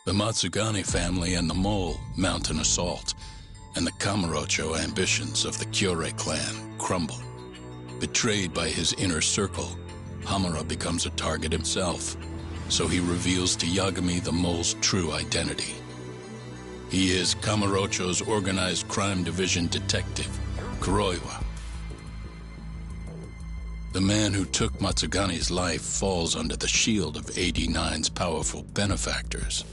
The Matsugane family and the mole mount an assault, and the Kamurocho ambitions of the Kyorei clan crumble. Betrayed by his inner circle, Hamura becomes a target himself, so he reveals to Yagami the mole's true identity. He is Kamurocho's organized crime division detective, Kuroiwa. The man who took Matsugane's life falls under the shield of 89's powerful benefactors.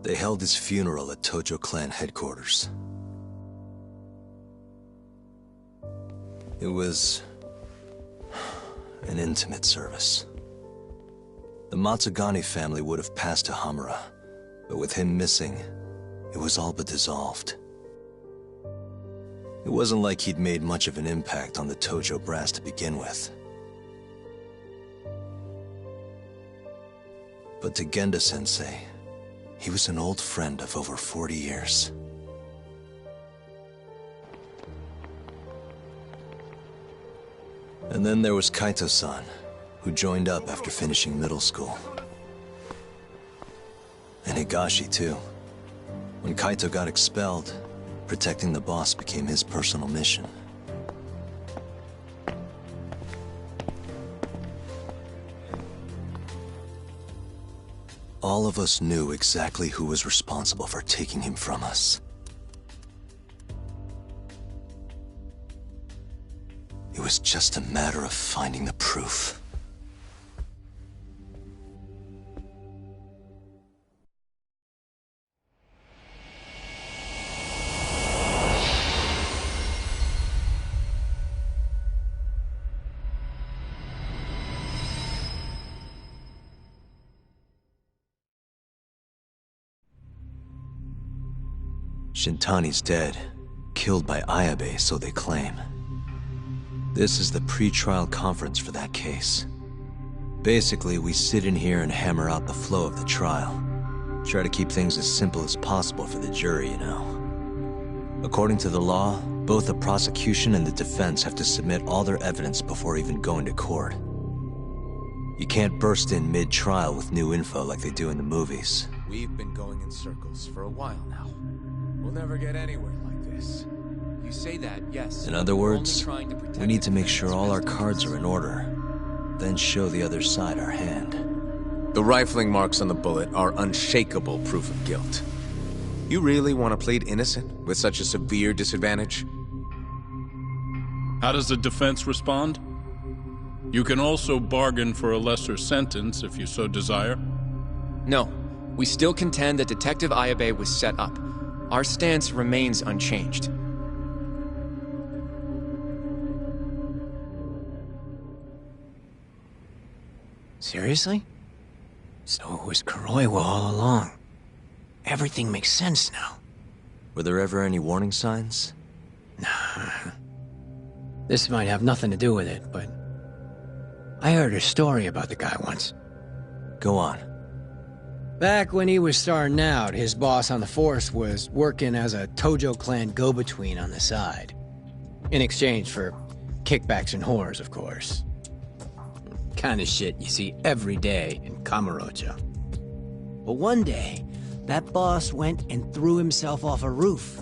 They held his funeral at Tojo clan headquarters. It was an intimate service. The Matsugane family would have passed to Hamura, but with him missing, it was all but dissolved. It wasn't like he'd made much of an impact on the Tojo brass to begin with. But to Genda-sensei, he was an old friend of over 40 years. And then there was Kaito-san, who joined up after finishing middle school. And Higashi, too. When Kaito got expelled, protecting the boss became his personal mission. All of us knew exactly who was responsible for taking him from us. It was just a matter of finding the proof. Shintani's dead, killed by Ayabe, so they claim. This is the pre-trial conference for that case. Basically, we sit in here and hammer out the flow of the trial. Try to keep things as simple as possible for the jury, you know. According to the law, both the prosecution and the defense have to submit all their evidence before even going to court. You can't burst in mid-trial with new info like they do in the movies. We've been going in circles for a while now. We'll never get anywhere like this. You say that, yes. In other words, we need to make sure all our cards are in order, then show the other side our hand. The rifling marks on the bullet are unshakable proof of guilt. You really want to plead innocent with such a severe disadvantage? How does the defense respond? You can also bargain for a lesser sentence if you so desire. No, we still contend that Detective Ayabe was set up. Our stance remains unchanged. Seriously? So it was Kuroiwa all along. Everything makes sense now. Were there ever any warning signs? Nah. This might have nothing to do with it, but I heard a story about the guy once. Go on. Back when he was starting out, his boss on the force was working as a Tojo clan go-between on the side. In exchange for kickbacks and whores, of course. Kind of shit you see every day in Kamurocho. But one day, that boss went and threw himself off a roof.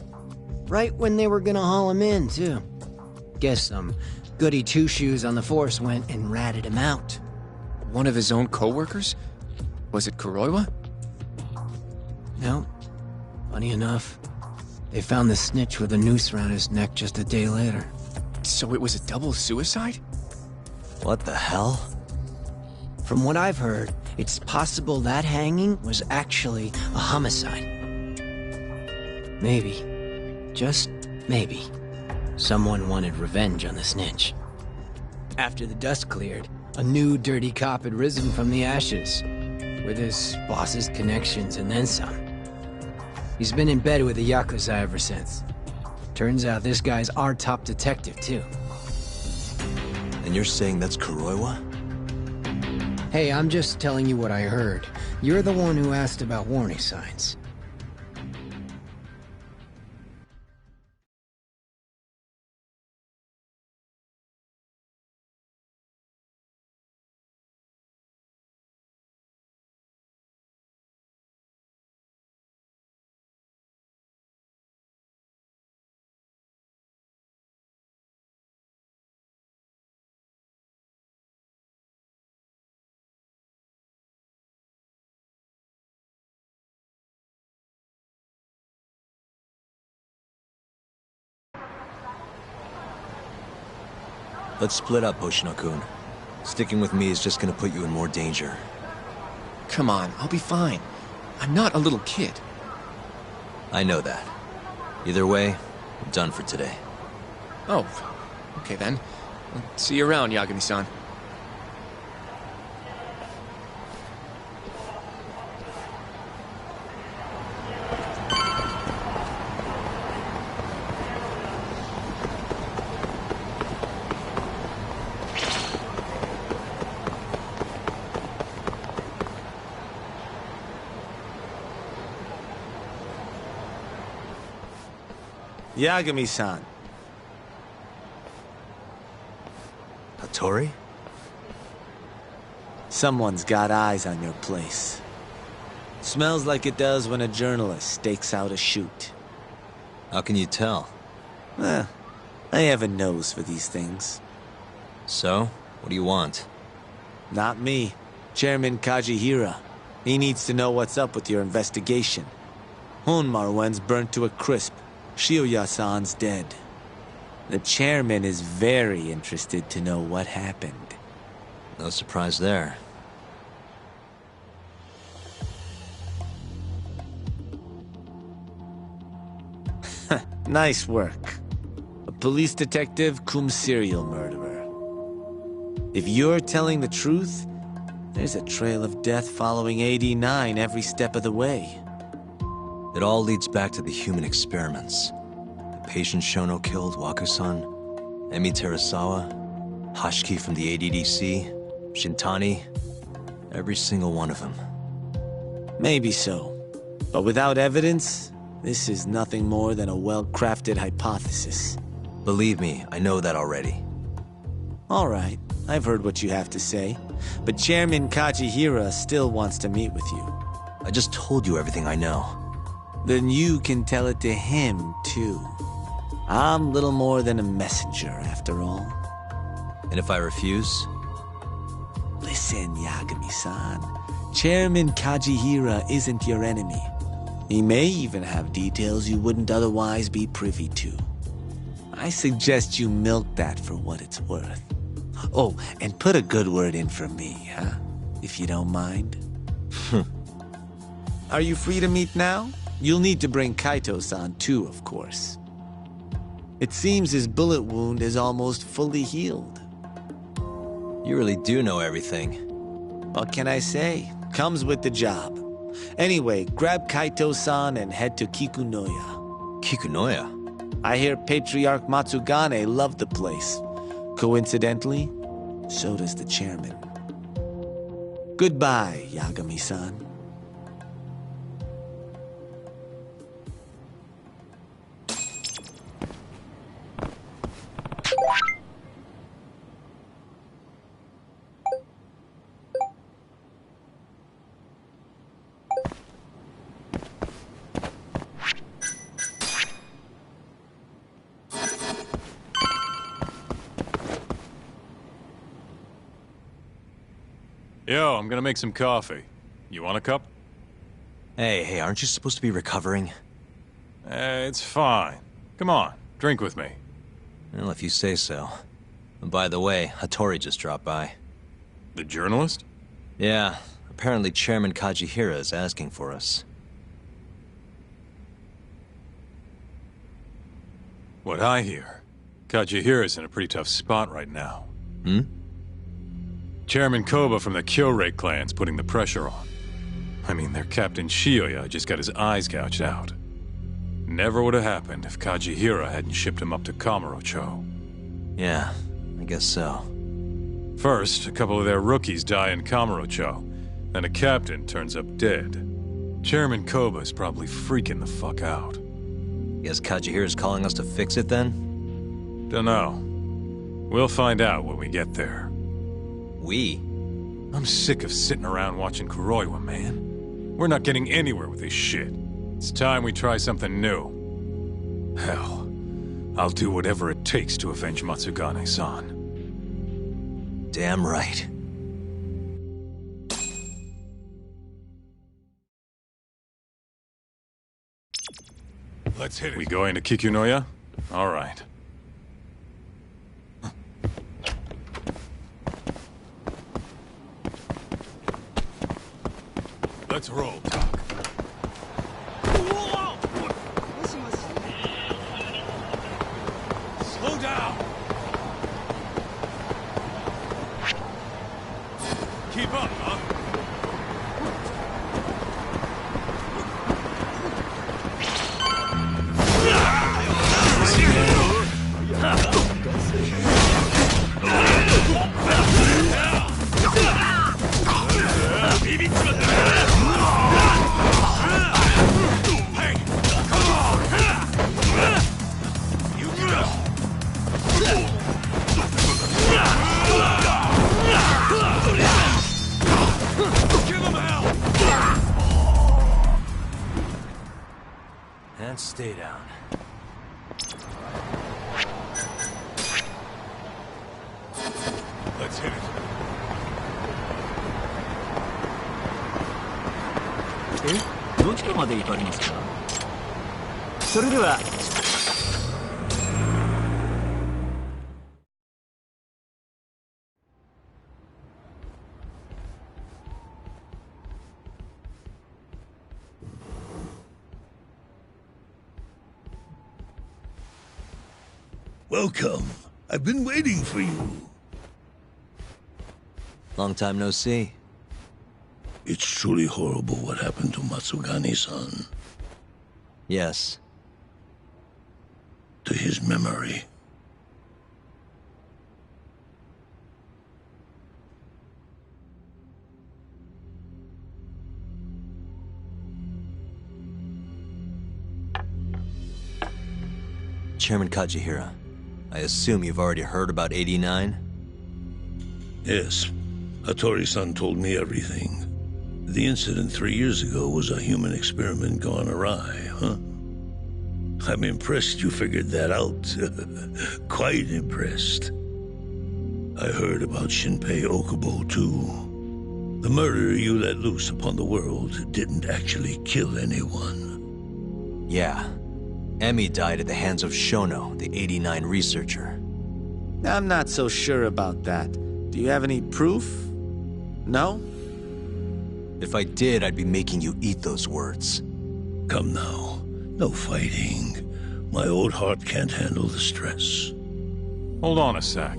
Right when they were gonna haul him in, too. Guess some goody two-shoes on the force went and ratted him out. One of his own co-workers? Was it Kuroiwa? No. Funny enough, they found the snitch with a noose around his neck just a day later. So it was a double suicide? What the hell? From what I've heard, it's possible that hanging was actually a homicide. Maybe, just maybe, someone wanted revenge on the snitch. After the dust cleared, a new dirty cop had risen from the ashes, with his boss's connections and then some. He's been in bed with the Yakuza ever since. Turns out this guy's our top detective, too. And you're saying that's Kuroiwa? Hey, I'm just telling you what I heard. You're the one who asked about warning signs. Let's split up, Hoshino-kun. Sticking with me is just gonna put you in more danger. Come on, I'll be fine. I'm not a little kid. I know that. Either way, I'm done for today. Oh, okay then. I'll see you around, Yagami-san. Yagami-san. Hattori? Someone's got eyes on your place. Smells like it does when a journalist stakes out a shoot. How can you tell? I have a nose for these things. So, what do you want? Not me. Chairman Kajihira. He needs to know what's up with your investigation. Honmaruen's burnt to a crisp. Shioya-san's dead. The chairman is very interested to know what happened. No surprise there. Nice work. A police detective cum serial murderer. If you're telling the truth, there's a trail of death following 89 every step of the way. It all leads back to the human experiments. The patient Shono killed Waku-san, Emi Terasawa, Hashiki from the ADDC, Shintani, every single one of them. Maybe so. But without evidence, this is nothing more than a well-crafted hypothesis. Believe me, I know that already. All right, I've heard what you have to say. But Chairman Kajihira still wants to meet with you. I just told you everything I know. Then you can tell it to him, too. I'm little more than a messenger, after all. And if I refuse? Listen, Yagami-san. Chairman Kajihira isn't your enemy. He may even have details you wouldn't otherwise be privy to. I suggest you milk that for what it's worth. Oh, and put a good word in for me, huh? If you don't mind. Are you free to meet now? You'll need to bring Kaito-san too, of course. It seems his bullet wound is almost fully healed. You really do know everything. What can I say? Comes with the job. Anyway, grab Kaito-san and head to Kikunoya. Kikunoya? I hear Patriarch Matsugane loved the place. Coincidentally, so does the chairman. Goodbye, Yagami-san. Yo, I'm gonna make some coffee. You want a cup? Hey, aren't you supposed to be recovering? It's fine. Come on, drink with me. Well, if you say so. And by the way, Hattori just dropped by. The journalist? Yeah, apparently Chairman Kajihira is asking for us. What I hear, Kajihira's in a pretty tough spot right now. Chairman Koba from the Kyorei clan's putting the pressure on. I mean, their Captain Shioya just got his eyes gouged out. Never would have happened if Kajihira hadn't shipped him up to Kamurocho. Yeah, I guess so. First, a couple of their rookies die in Kamurocho, then a captain turns up dead. Chairman Koba's probably freaking the fuck out. Guess Kajihira's calling us to fix it then? Dunno. We'll find out when we get there. We? I'm sick of sitting around watching Kuroiwa, man. We're not getting anywhere with this shit. It's time we try something new. Hell, I'll do whatever it takes to avenge Matsugane-san. Damn right. Let's hit it. We going to Kikunoya? All right. Let's roll, Doc. Slow down! Keep up, huh? And stay down. Let's hit it. どちらまで行かれますか？それでは。Welcome. I've been waiting for you. Long time no see. It's truly horrible what happened to Matsugane-san. Yes. To his memory. Chairman Kajihira, I assume you've already heard about 89? Yes. Hattori-san told me everything. The incident 3 years ago was a human experiment gone awry, huh? I'm impressed you figured that out. Quite impressed. I heard about Shinpei Okubo, too. The murder you let loose upon the world didn't actually kill anyone. Yeah. Emmy died at the hands of Shono, the 89 researcher. I'm not so sure about that. Do you have any proof? No? If I did, I'd be making you eat those words. Come now. No fighting. My old heart can't handle the stress. Hold on a sec.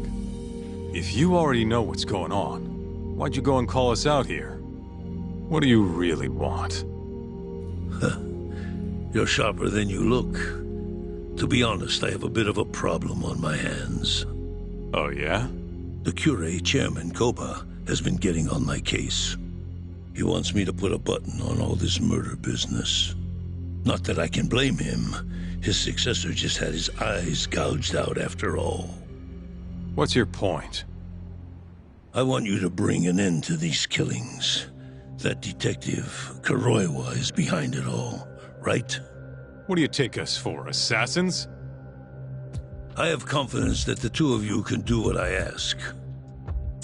If you already know what's going on, why'd you go and call us out here? What do you really want? You're sharper than you look. To be honest, I have a bit of a problem on my hands. Oh, yeah? The Cure, Chairman Koba, has been getting on my case. He wants me to put a button on all this murder business. Not that I can blame him. His successor just had his eyes gouged out after all. What's your point? I want you to bring an end to these killings. That detective, Kuroiwa, is behind it all, right? What do you take us for, assassins? I have confidence that the two of you can do what I ask.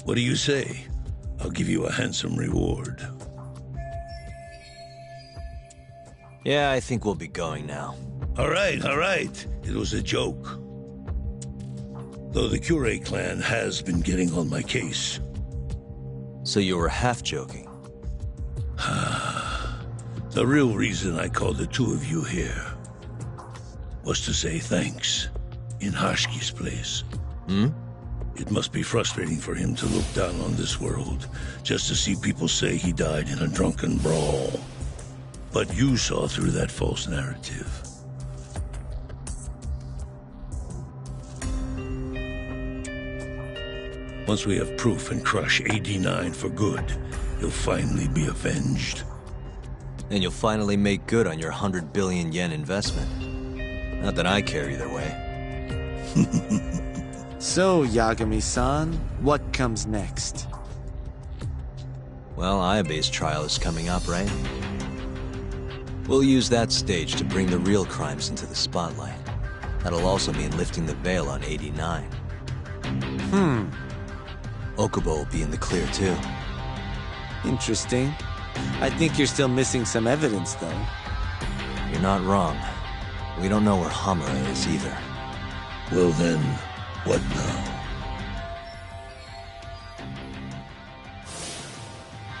What do you say? I'll give you a handsome reward. Yeah, I think we'll be going now. All right. It was a joke. Though the Cure clan has been getting on my case. So you were half joking? The real reason I called the two of you here was to say thanks in Hashki's place. It must be frustrating for him to look down on this world just to see people say he died in a drunken brawl. But you saw through that false narrative. Once we have proof and crush AD9 for good, you'll finally be avenged. And you'll finally make good on your 100 billion yen investment. Not that I care either way. So, Yagami-san, what comes next? Well, Ayabe's trial is coming up, right? We'll use that stage to bring the real crimes into the spotlight. That'll also mean lifting the veil on 89. Okubo will be in the clear, too. Interesting. I think you're still missing some evidence, though. You're not wrong. We don't know where Hamura is either. Well then, what now?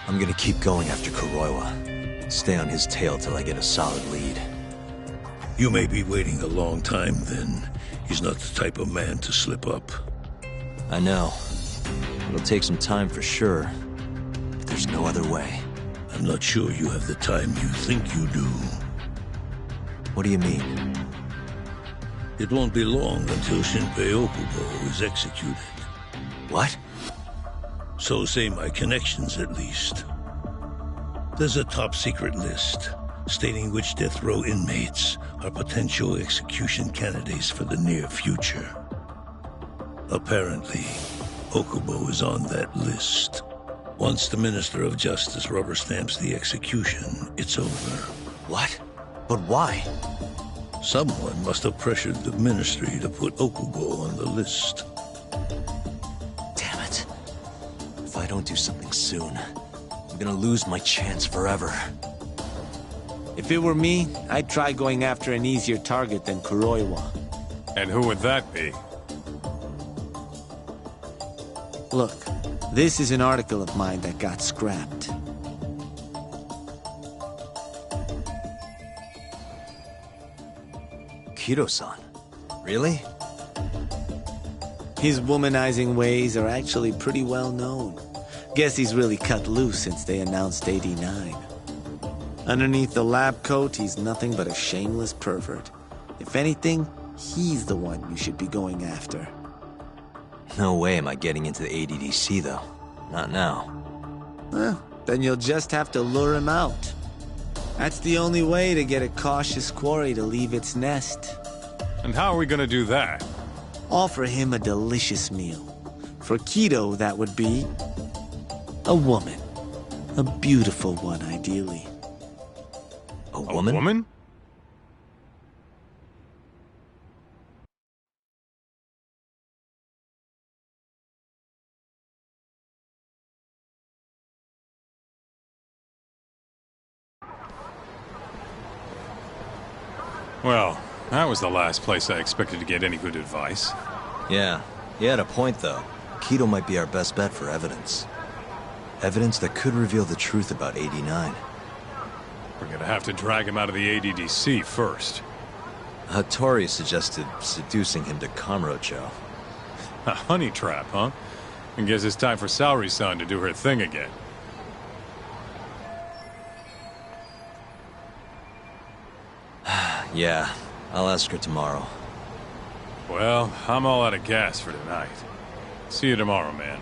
I'm gonna keep going after Kuroiwa. Stay on his tail till I get a solid lead. You may be waiting a long time then. He's not the type of man to slip up. I know. It'll take some time for sure, but there's no other way. I'm not sure you have the time you think you do. What do you mean? It won't be long until Shinpei Okubo is executed. What? So say my connections, at least. There's a top-secret list stating which death row inmates are potential execution candidates for the near future. Apparently, Okubo is on that list. Once the Minister of Justice rubber stamps the execution, it's over. What? But why? Someone must have pressured the Ministry to put Okubo on the list. Damn it. If I don't do something soon, I'm gonna lose my chance forever. If it were me, I'd try going after an easier target than Kuroiwa. And who would that be? Look, this is an article of mine that got scrapped. Kido-san? Really? His womanizing ways are actually pretty well known. Guess he's really cut loose since they announced 89. Underneath the lab coat, he's nothing but a shameless pervert. If anything, he's the one you should be going after. No way am I getting into the ADDC, though. Not now. Well, then you'll just have to lure him out. That's the only way to get a cautious quarry to leave its nest. And how are we gonna do that? Offer him a delicious meal. For Kido, that would be a woman. A beautiful one, ideally. A woman? A woman? Well, that was the last place I expected to get any good advice. Yeah, he had a point, though. Kido might be our best bet for evidence. Evidence that could reveal the truth about 89. We're gonna have to drag him out of the ADDC first. Hattori suggested seducing him to Kamurocho. A honey trap, huh? I guess it's time for Saori-san to do her thing again. Yeah, I'll ask her tomorrow. Well, I'm all out of gas for tonight. See you tomorrow, man.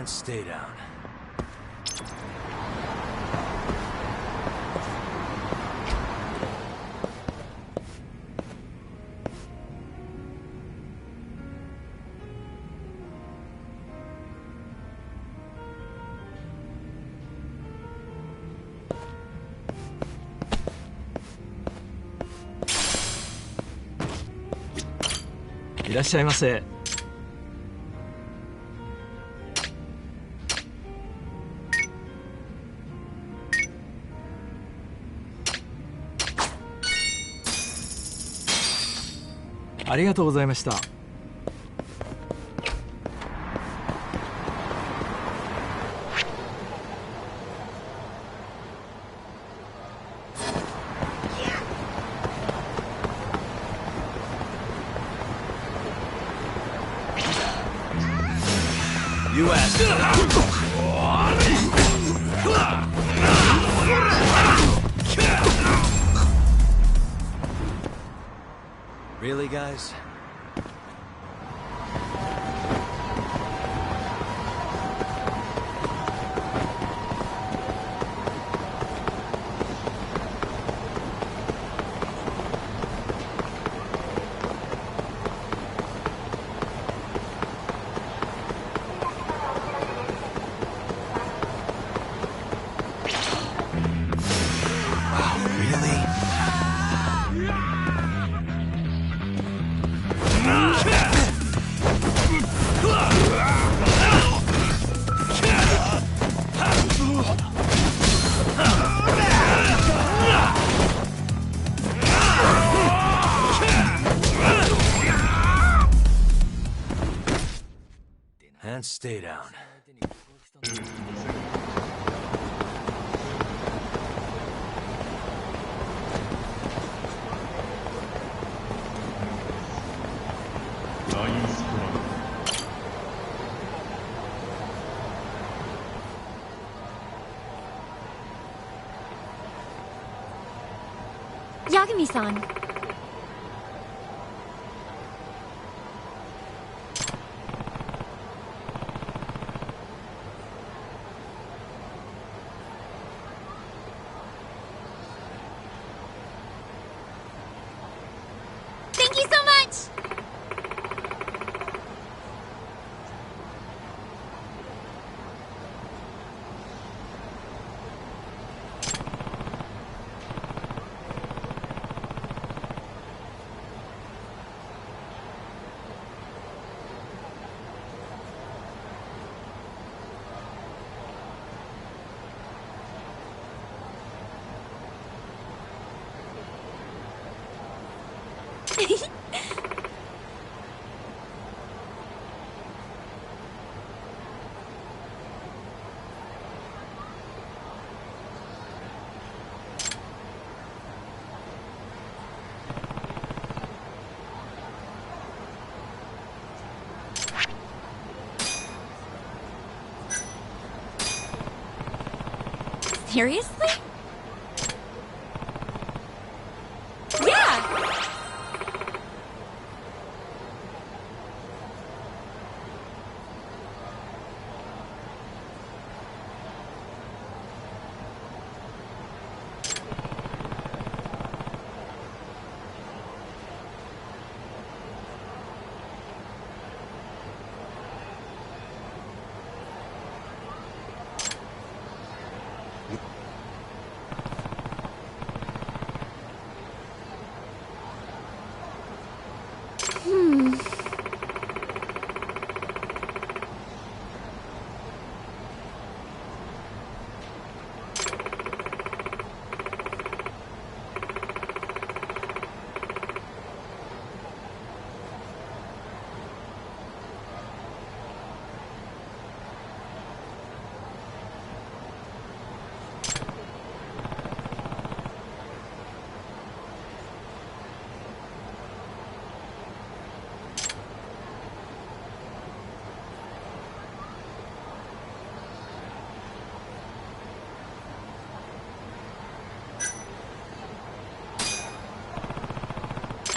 And stay down.いらっしゃいませ。ありがとうございました。Really, guys? And stay down. Yagami-san. Thank you so much! Seriously? Yeah!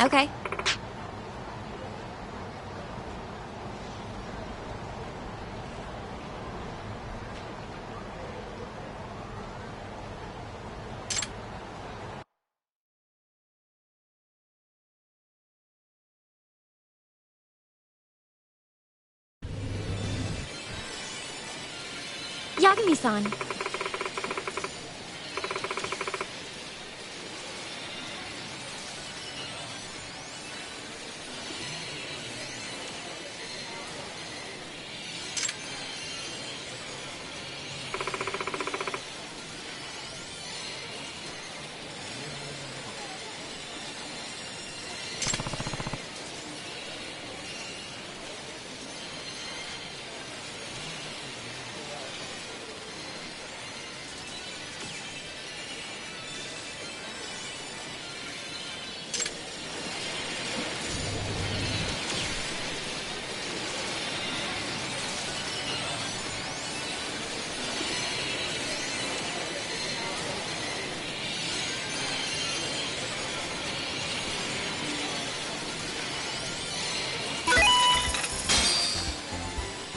Okay. Yagami-san.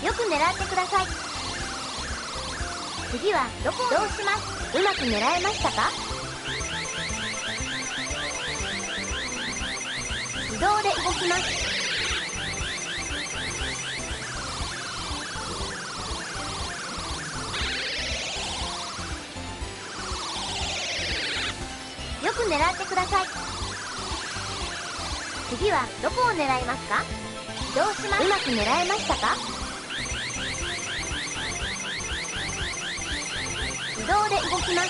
よく狙ってください。次はどこをどうします。うまく狙えましたか？自動で動きます。よく狙ってください。次はどこを狙いますか？移動します。うまく狙えましたか？自動で動きます。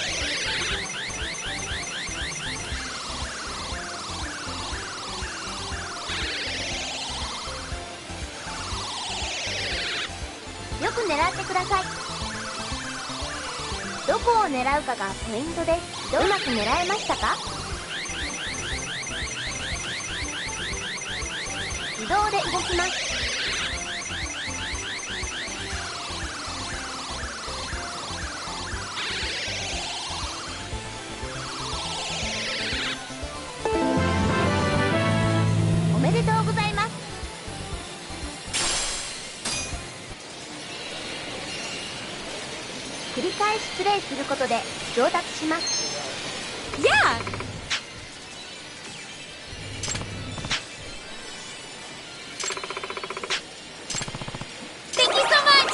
よく狙ってください。どこを狙うかがポイントです。うまく狙えましたか？自動で動きます。おめでとうございます。繰り返しプレイすることで上達します。Yeah! Thank you so much!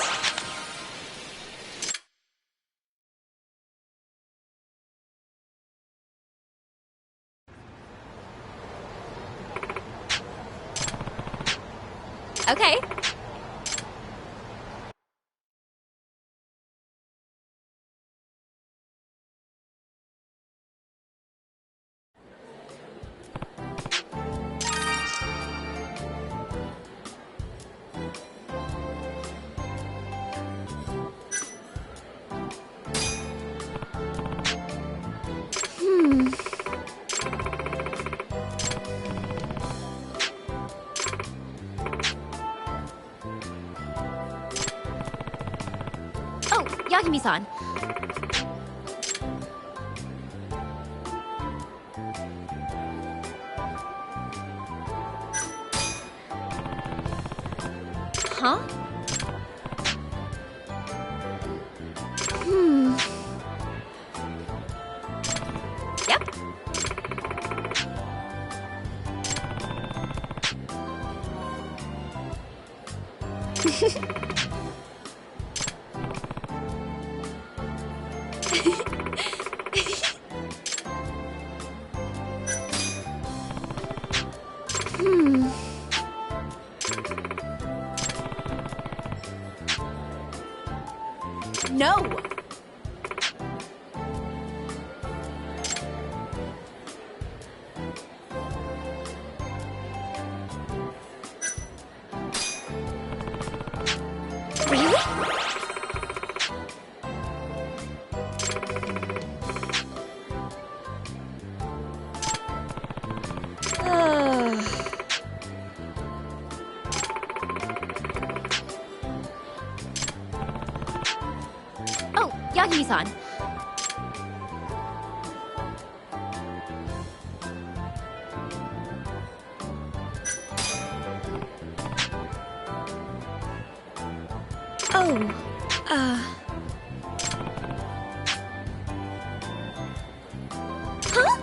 Okay. Oh, Yagami-san. Huh? Yep. No! Really? Oh, Yagami-san. Oh, Huh?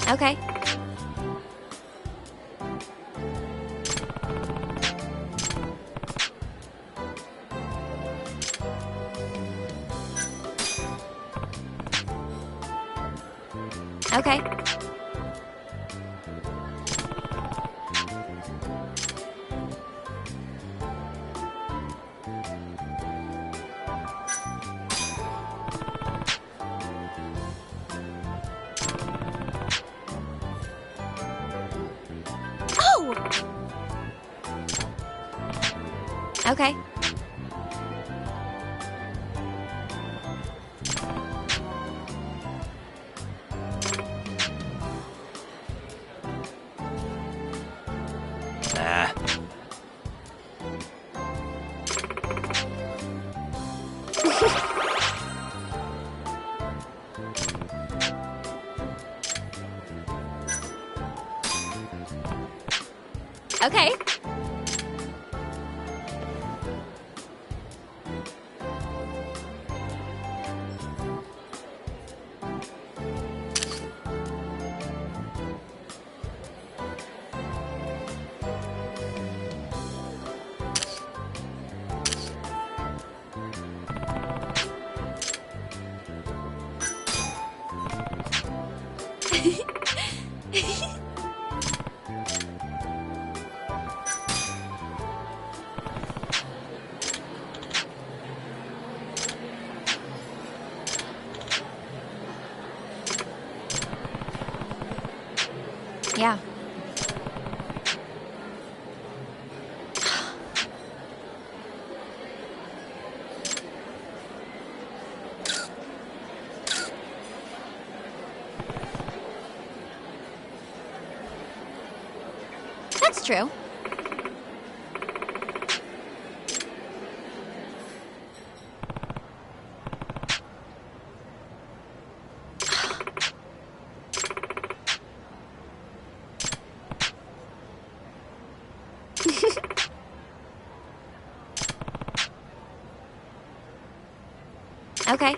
Okay. Okay. Oh! Okay. Nah. Okay. Yeah. That's true. Okay.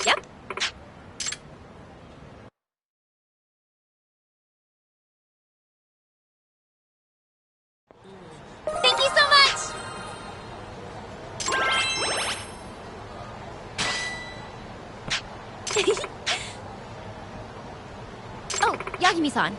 Yep. Thank you so much! Oh, Yagami-san.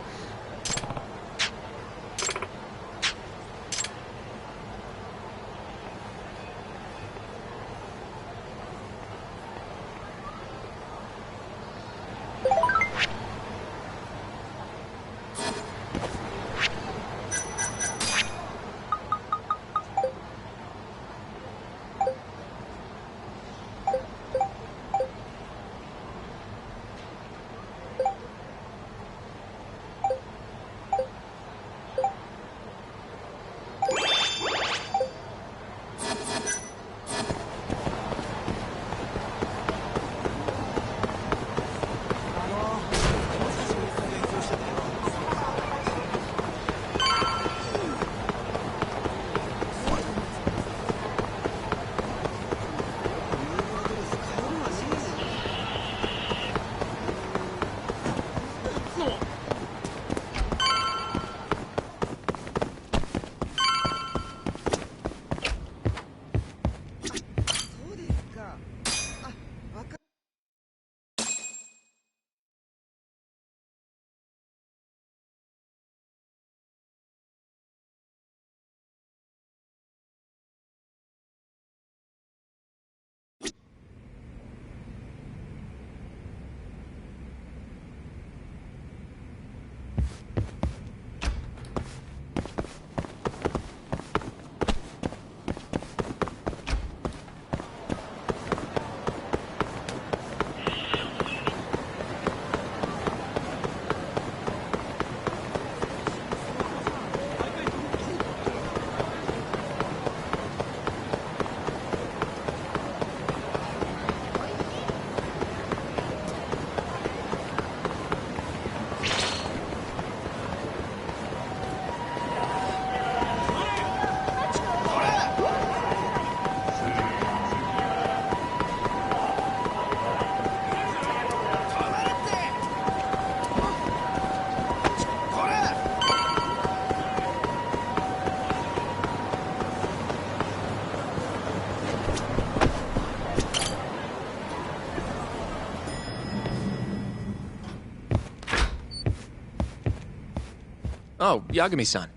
Oh, Yagami-san.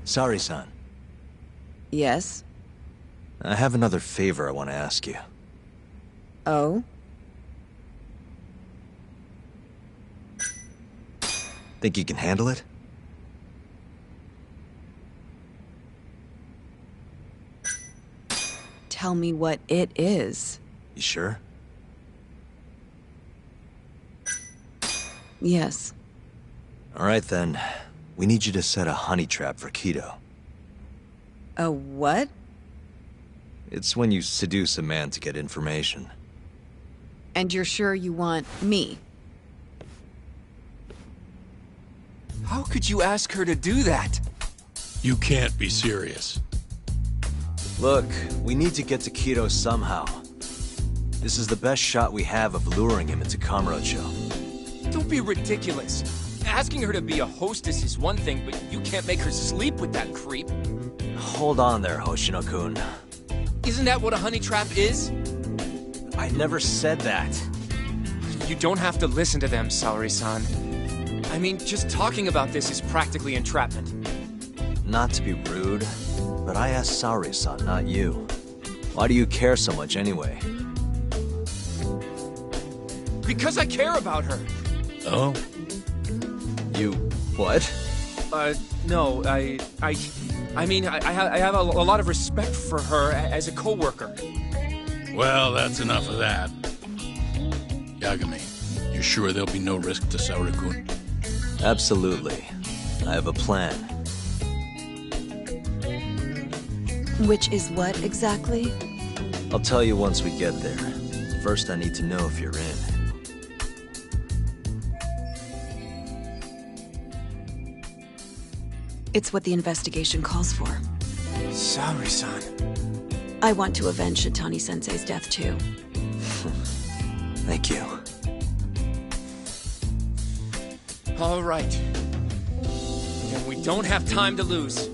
Sorry, son. Yes? I have another favor I want to ask you. Oh? Think you can handle it? Tell me what it is. You sure? Yes. Alright then. We need you to set a honey trap for Kido. A what? It's when you seduce a man to get information. And you're sure you want me? How could you ask her to do that? You can't be serious. Look, we need to get to Kido somehow. This is the best shot we have of luring him into Kamurocho. Don't be ridiculous. Asking her to be a hostess is one thing, but you can't make her sleep with that creep. Hold on there, Hoshino-kun. Isn't that what a honey trap is? I never said that. You don't have to listen to them, Saori-san. I mean, just talking about this is practically entrapment. Not to be rude, but I asked Saori-san, not you. Why do you care so much anyway? Because I care about her. Oh? You... what? No, I mean, I have a lot of respect for her as a co-worker. Well, that's enough of that. Yagami, you sure there'll be no risk to Saori-kun? Absolutely. I have a plan. Which is what, exactly? I'll tell you once we get there. First, I need to know if you're in. It's what the investigation calls for. Saori-san. I want to avenge Shitani-sensei's death, too. Thank you. All right. Then we don't have time to lose.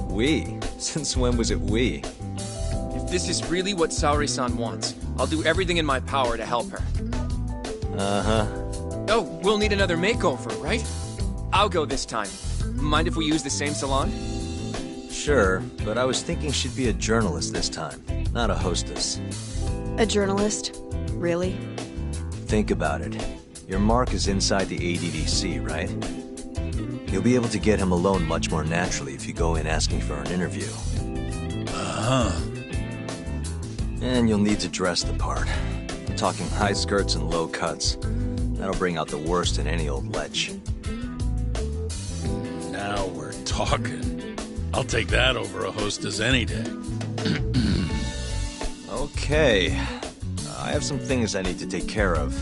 We? Since when was it we? If this is really what Saori-san wants, I'll do everything in my power to help her. Uh-huh. Oh, we'll need another makeover, right? I'll go this time. Mind if we use the same salon? Sure, but I was thinking she'd be a journalist this time, not a hostess. A journalist? Really? Think about it. Your mark is inside the ADDC, right? You'll be able to get him alone much more naturally if you go in asking for an interview. Uh-huh. And you'll need to dress the part. I'm talking high skirts and low cuts. That'll bring out the worst in any old lech. Now we're talking. I'll take that over a hostess any day. Okay. I have some things I need to take care of.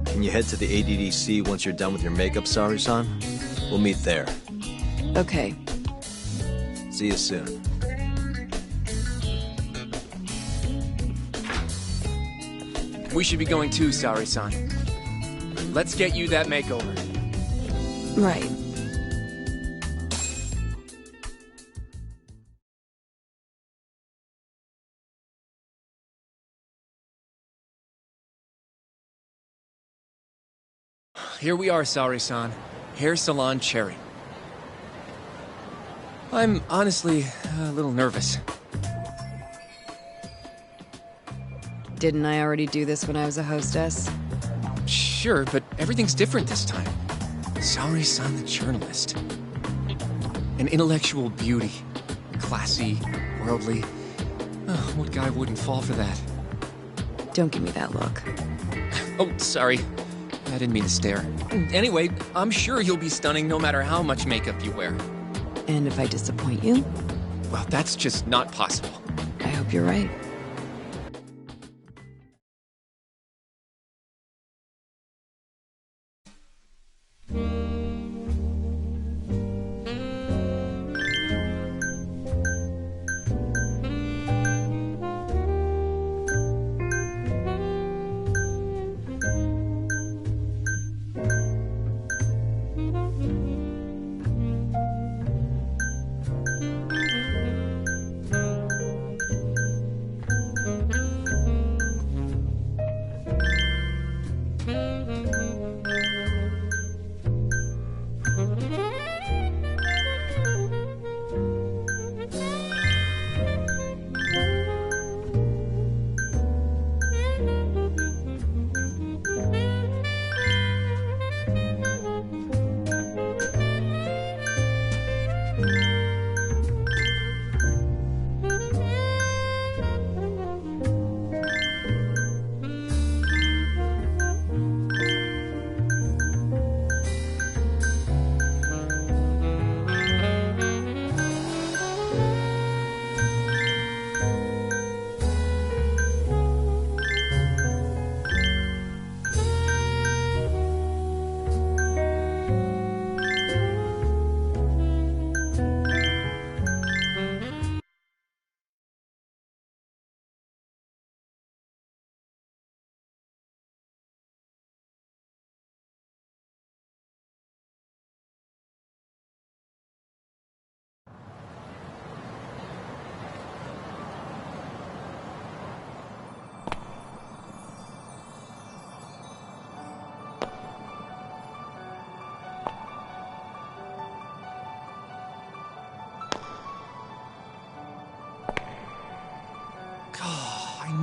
Can you head to the ADDC once you're done with your makeup, Saori-san? We'll meet there. Okay. See you soon. We should be going too, Saori-san. Let's get you that makeover. Right. Here we are, Saori-san. Hair Salon Cherry. I'm honestly a little nervous. Didn't I already do this when I was a hostess? Sure, but everything's different this time. Saori-san the journalist. An intellectual beauty. Classy, worldly. Oh, what guy wouldn't fall for that? Don't give me that look. Oh, sorry. I didn't mean to stare. Anyway, I'm sure you'll be stunning no matter how much makeup you wear. And if I disappoint you? Well, that's just not possible. I hope you're right.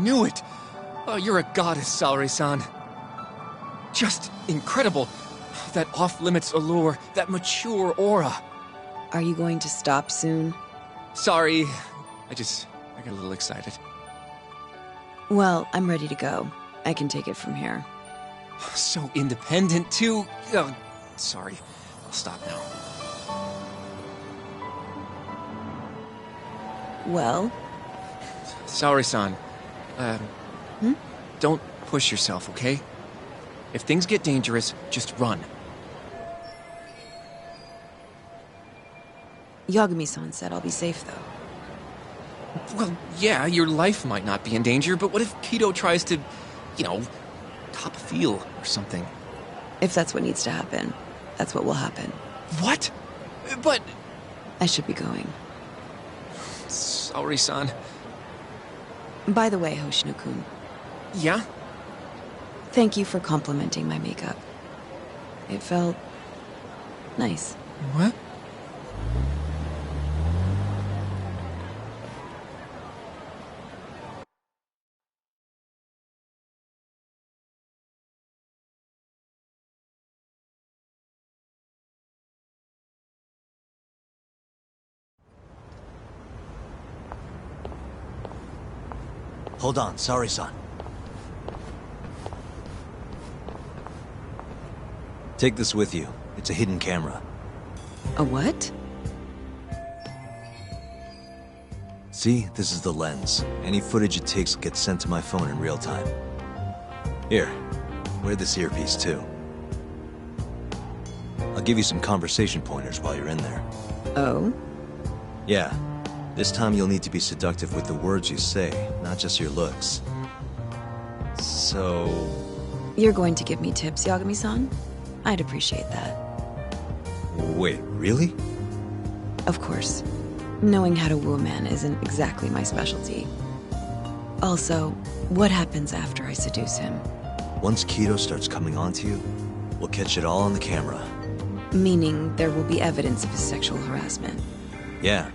knew it! Oh, you're a goddess, Saori-san. Just incredible. That off-limits allure, that mature aura. Are you going to stop soon? Sorry. I got a little excited. Well, I'm ready to go. I can take it from here. So independent, too. Oh, sorry. I'll stop now. Well? Saori-san, don't push yourself, okay? If things get dangerous, just run. Yagami-san said I'll be safe, though. Well, yeah, your life might not be in danger, but what if Kido tries to, top a field or something? If that's what needs to happen, that's what will happen. What? But... I should be going. Saori-san. By the way, Hoshino-kun. Yeah? Thank you for complimenting my makeup. It felt... nice. What? Hold on, sorry, son. Take this with you. It's a hidden camera. A what? See, this is the lens. Any footage it takes will get sent to my phone in real time. Here, wear this earpiece too. I'll give you some conversation pointers while you're in there. Oh? Yeah. This time you'll need to be seductive with the words you say, not just your looks. So... You're going to give me tips, Yagami-san? I'd appreciate that. Wait, really? Of course. Knowing how to woo a man isn't exactly my specialty. Also, what happens after I seduce him? Once Kido starts coming onto you, we'll catch it all on the camera. Meaning there will be evidence of his sexual harassment. Yeah.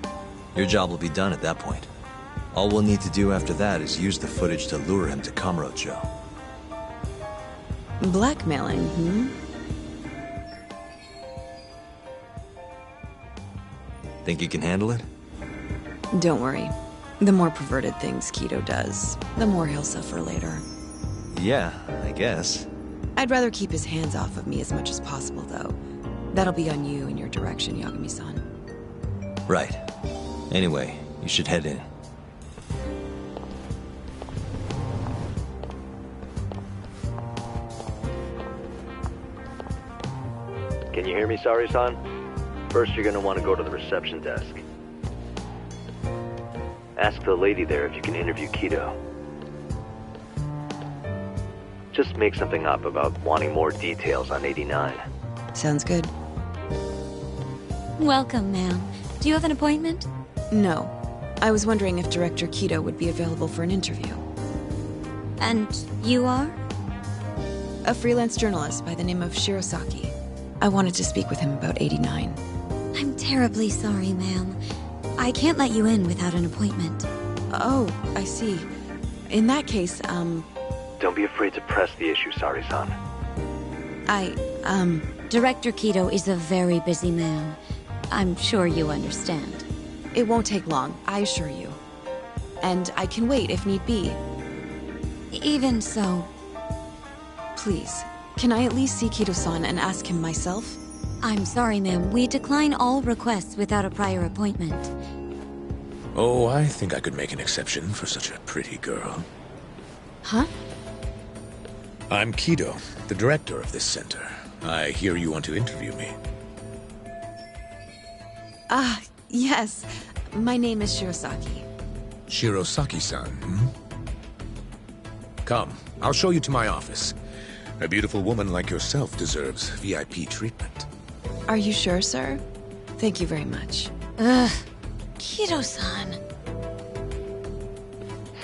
Your job will be done at that point. All we'll need to do after that is use the footage to lure him to Kamurocho. Blackmailing, Think you can handle it? Don't worry. The more perverted things Kido does, the more he'll suffer later. Yeah, I guess. I'd rather keep his hands off of me as much as possible, though. That'll be on you and your direction, Yagami-san. Right. Anyway, you should head in. Can you hear me, Saori-san? First, you're gonna want to go to the reception desk. Ask the lady there if you can interview Kido. Just make something up about wanting more details on 89. Sounds good. Welcome, ma'am. Do you have an appointment? No. I was wondering if Director Kido would be available for an interview. And you are? A freelance journalist by the name of Shirosaki. I wanted to speak with him about 89. I'm terribly sorry, ma'am. I can't let you in without an appointment. Oh, I see. In that case, Don't be afraid to press the issue, Saori-san. Director Kido is a very busy man. I'm sure you understand. It won't take long, I assure you. And I can wait if need be. Even so. Please, can I at least see Kido-san and ask him myself? I'm sorry, ma'am. We decline all requests without a prior appointment. Oh, I think I could make an exception for such a pretty girl. Huh? I'm Kido, the director of this center. I hear you want to interview me. Yes. My name is Shirosaki. Shirosaki-san, Come, I'll show you to my office. A beautiful woman like yourself deserves VIP treatment. Are you sure, sir? Thank you very much. Kido-san.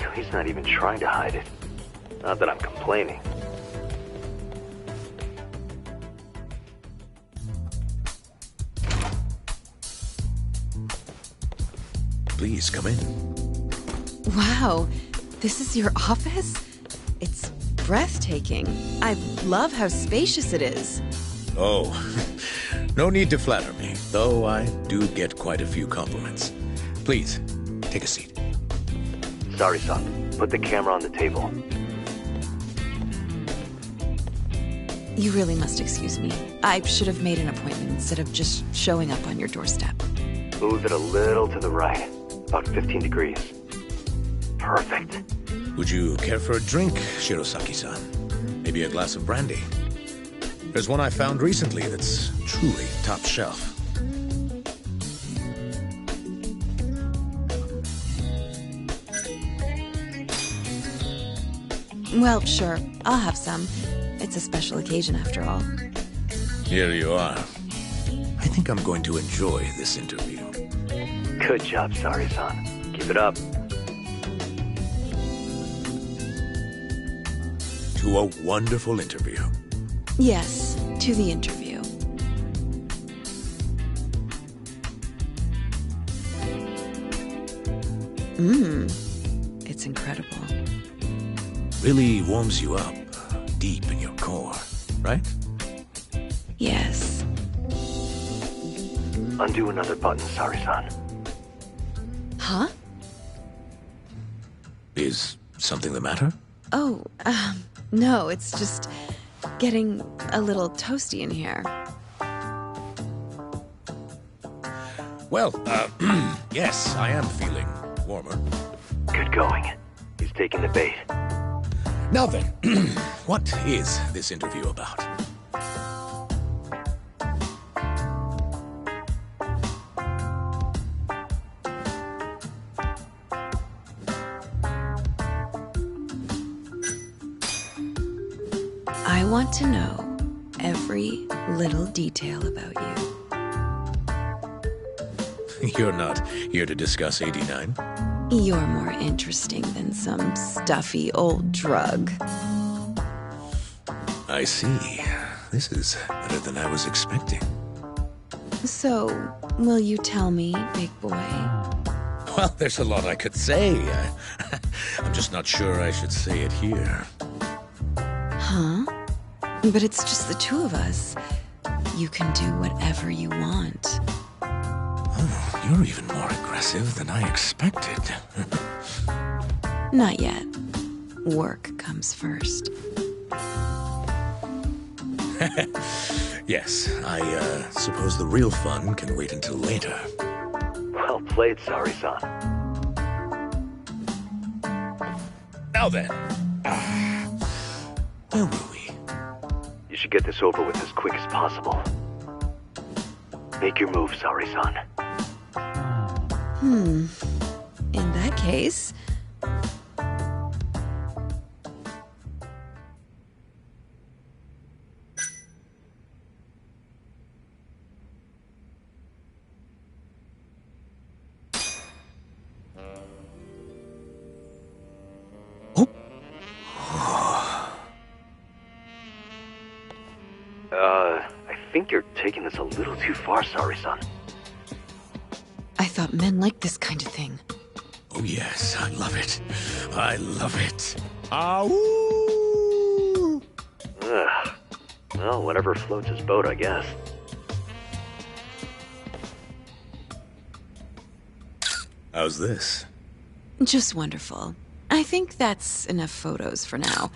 So he's not even trying to hide it. Not that I'm complaining. Please, come in. Wow. This is your office? It's breathtaking. I love how spacious it is. Oh, no need to flatter me, though I do get quite a few compliments. Please, take a seat. Sorry, son. Put the camera on the table. You really must excuse me. I should have made an appointment instead of just showing up on your doorstep. Move it a little to the right. About 15 degrees. Perfect. Would you care for a drink, Shirosaki-san? Maybe a glass of brandy? There's one I found recently that's truly top shelf. Well, sure. I'll have some. It's a special occasion after all. Here you are. I think I'm going to enjoy this interview. Good job, Sari-san. Keep it up. To a wonderful interview. Yes, to the interview. It's incredible. Really warms you up deep in your core, right? Yes. Undo another button, Sari-san. Huh? Is something the matter? Oh, no, it's just getting a little toasty in here. Well, yes, I am feeling warmer. Good going. He's taking the bait. Now then, what is this interview about? I want to know every little detail about you. You're not here to discuss 89? You're more interesting than some stuffy old drug. I see. This is better than I was expecting. So, will you tell me, big boy? Well, there's a lot I could say. I'm just not sure I should say it here. Huh? But it's just the two of us. You can do whatever you want. Oh, you're even more aggressive than I expected. Not yet. Work comes first. Yes, I suppose the real fun can wait until later. Well played, Sari-san. Now then, where were we? You should get this over with as quick as possible. Make your move, Sari-san. In that case... I think you're taking this a little too far, Sari-san. I thought men liked this kind of thing. Oh yes, I love it. I love it. Ow! Ugh. Well, whatever floats his boat, I guess. How's this? Just wonderful. I think that's enough photos for now.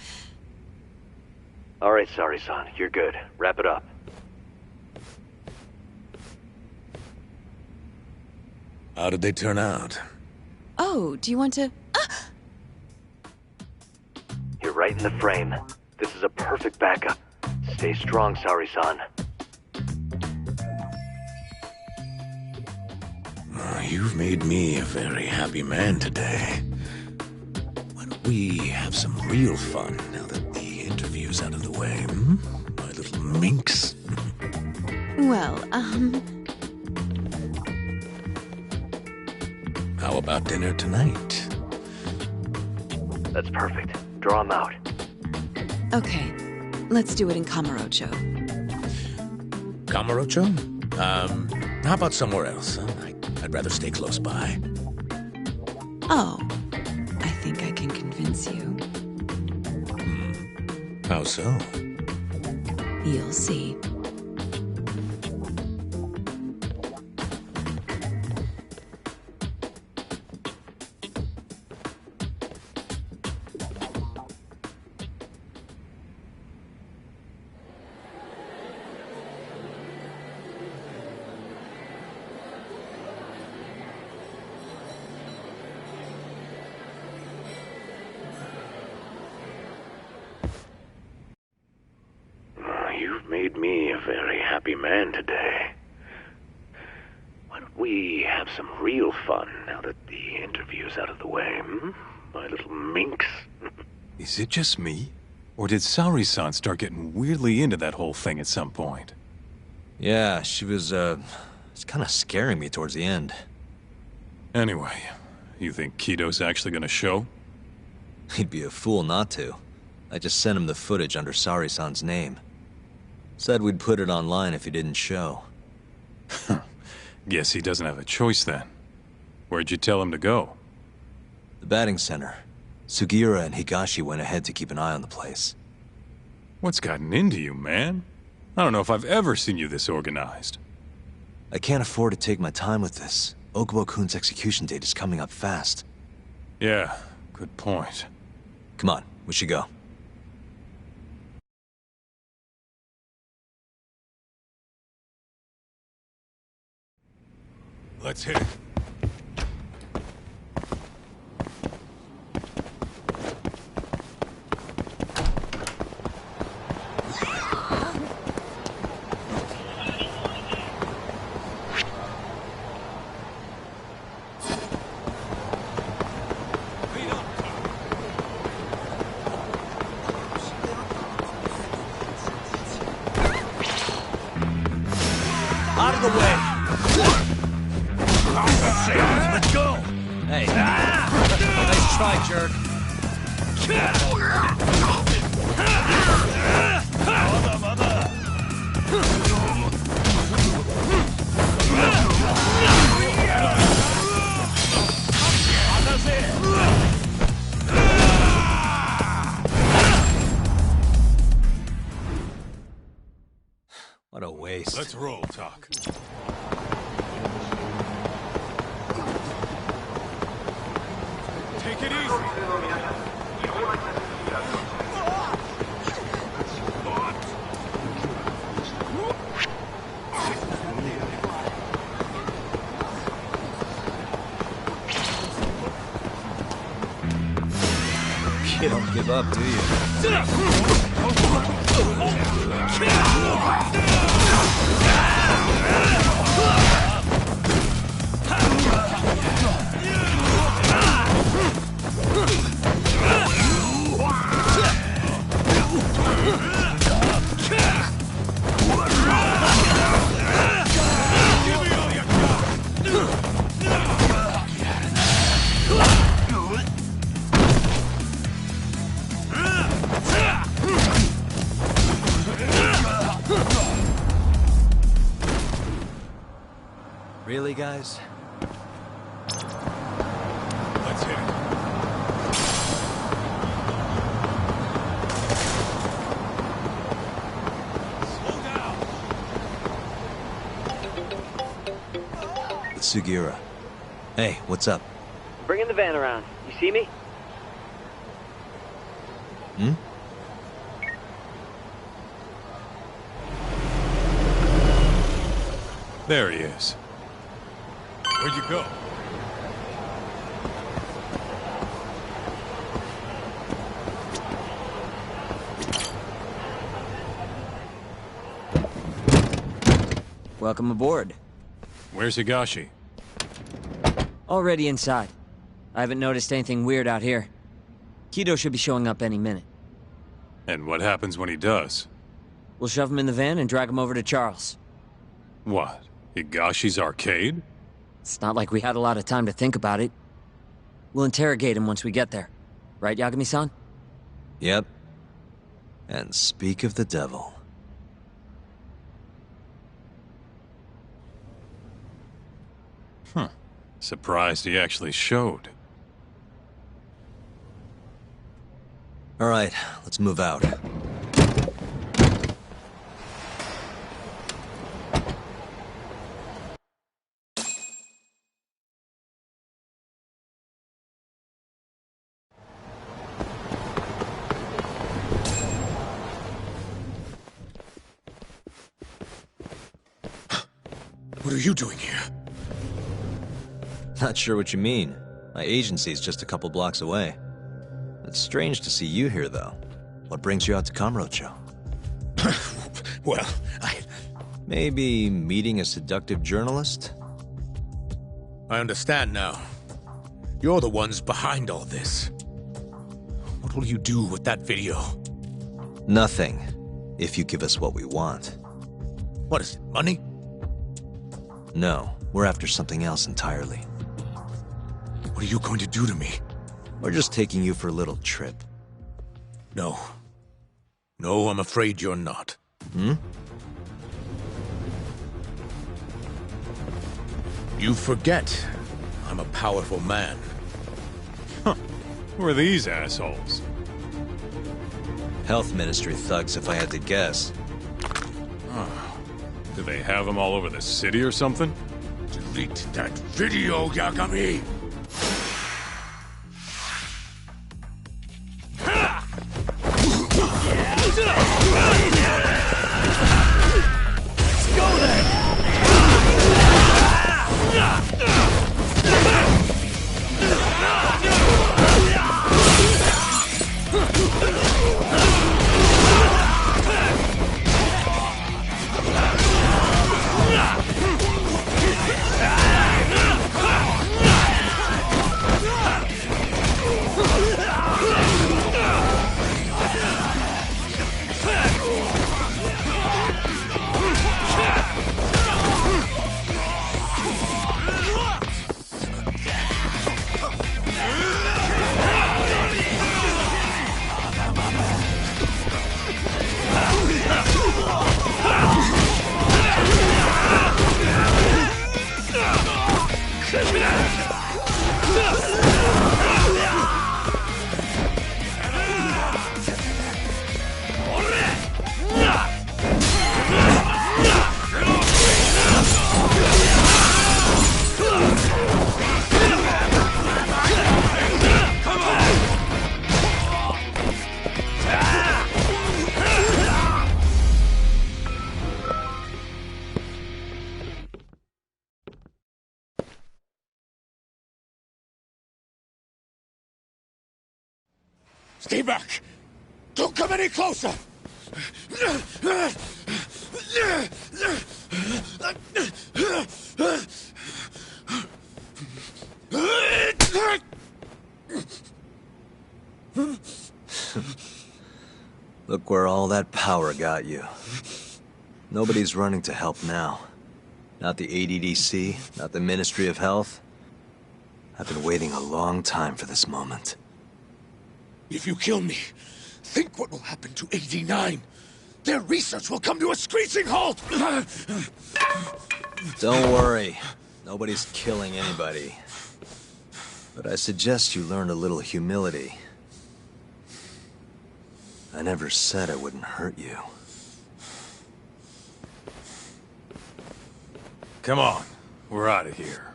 All right, Sari-san, you're good. Wrap it up. How did they turn out? Oh, do you want to... You're right in the frame. This is a perfect backup. Stay strong, Sari-san. You've made me a very happy man today. Why don't we have some real fun now that the interview's out of the way, my little minx? Well, How about dinner tonight? That's perfect. Draw him out. Okay, let's do it in Kamurocho. Kamurocho? How about somewhere else? I'd rather stay close by. Oh, I think I can convince you. How so? You'll see. You've made me a very happy man today. Why don't we have some real fun now that the interview's out of the way, my little minx? Is it just me? Or did Saori-san start getting weirdly into that whole thing at some point? Yeah, she was, it's kind of scaring me towards the end. Anyway, you think Kido's actually gonna show? He'd be a fool not to. I just sent him the footage under Saori-san's name. Said we'd put it online if he didn't show. Guess he doesn't have a choice then. Where'd you tell him to go? The batting center. Sugiura and Higashi went ahead to keep an eye on the place. What's gotten into you, man? I don't know if I've ever seen you this organized. I can't afford to take my time with this. Okubo-kun's execution date is coming up fast. Yeah, good point. Come on, we should go. Let's hit it. Out of the way! Let's go! Hey. Nice try, jerk. What a waste. Let's roll, Talk. Take it easy. You don't give up, do you? Really, guys? Let's hit it. Slow down. It's Sugiura. Hey, what's up? Bringing the van around. You see me? Hmm? There he is. Where'd you go? Welcome aboard. Where's Higashi? Already inside. I haven't noticed anything weird out here. Kido should be showing up any minute. And what happens when he does? We'll shove him in the van and drag him over to Charles. What? Higashi's arcade? It's not like we had a lot of time to think about it. We'll interrogate him once we get there. Right, Yagami-san? Yep. And speak of the devil. Surprised he actually showed. All right, let's move out. What are you doing here? Not sure what you mean. My agency's just a couple blocks away. It's strange to see you here, though. What brings you out to Kamurocho? Well, Maybe meeting a seductive journalist? I understand now. You're the ones behind all this. What will you do with that video? Nothing, if you give us what we want. What is it, money? No, we're after something else entirely. What are you going to do to me? We're just taking you for a little trip. No. No, I'm afraid you're not. Hmm? You forget I'm a powerful man. Huh. Who are these assholes? Health Ministry thugs, if I had to guess. Oh. Do they have them all over the city or something? Delete that video, Yagami! Let's go then! Stay back! Don't come any closer! Look where all that power got you. Nobody's running to help now. Not the ADDC, not the Ministry of Health. I've been waiting a long time for this moment. If you kill me, think what will happen to 89. Their research will come to a screeching halt! Don't worry. Nobody's killing anybody. But I suggest you learn a little humility. I never said I wouldn't hurt you. Come on, we're out of here.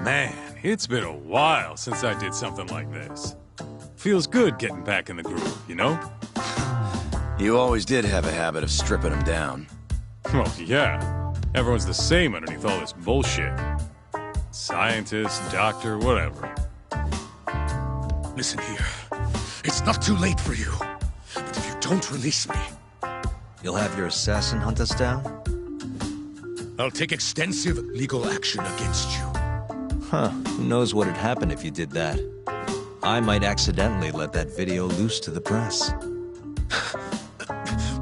Man, it's been a while since I did something like this. Feels good getting back in the groove, you know? You always did have a habit of stripping them down. Well, yeah. Everyone's the same underneath all this bullshit. Scientist, doctor, whatever. Listen here. It's not too late for you. But if you don't release me... You'll have your assassin hunt us down? I'll take extensive legal action against you. Huh. Who knows what'd happen if you did that? I might accidentally let that video loose to the press.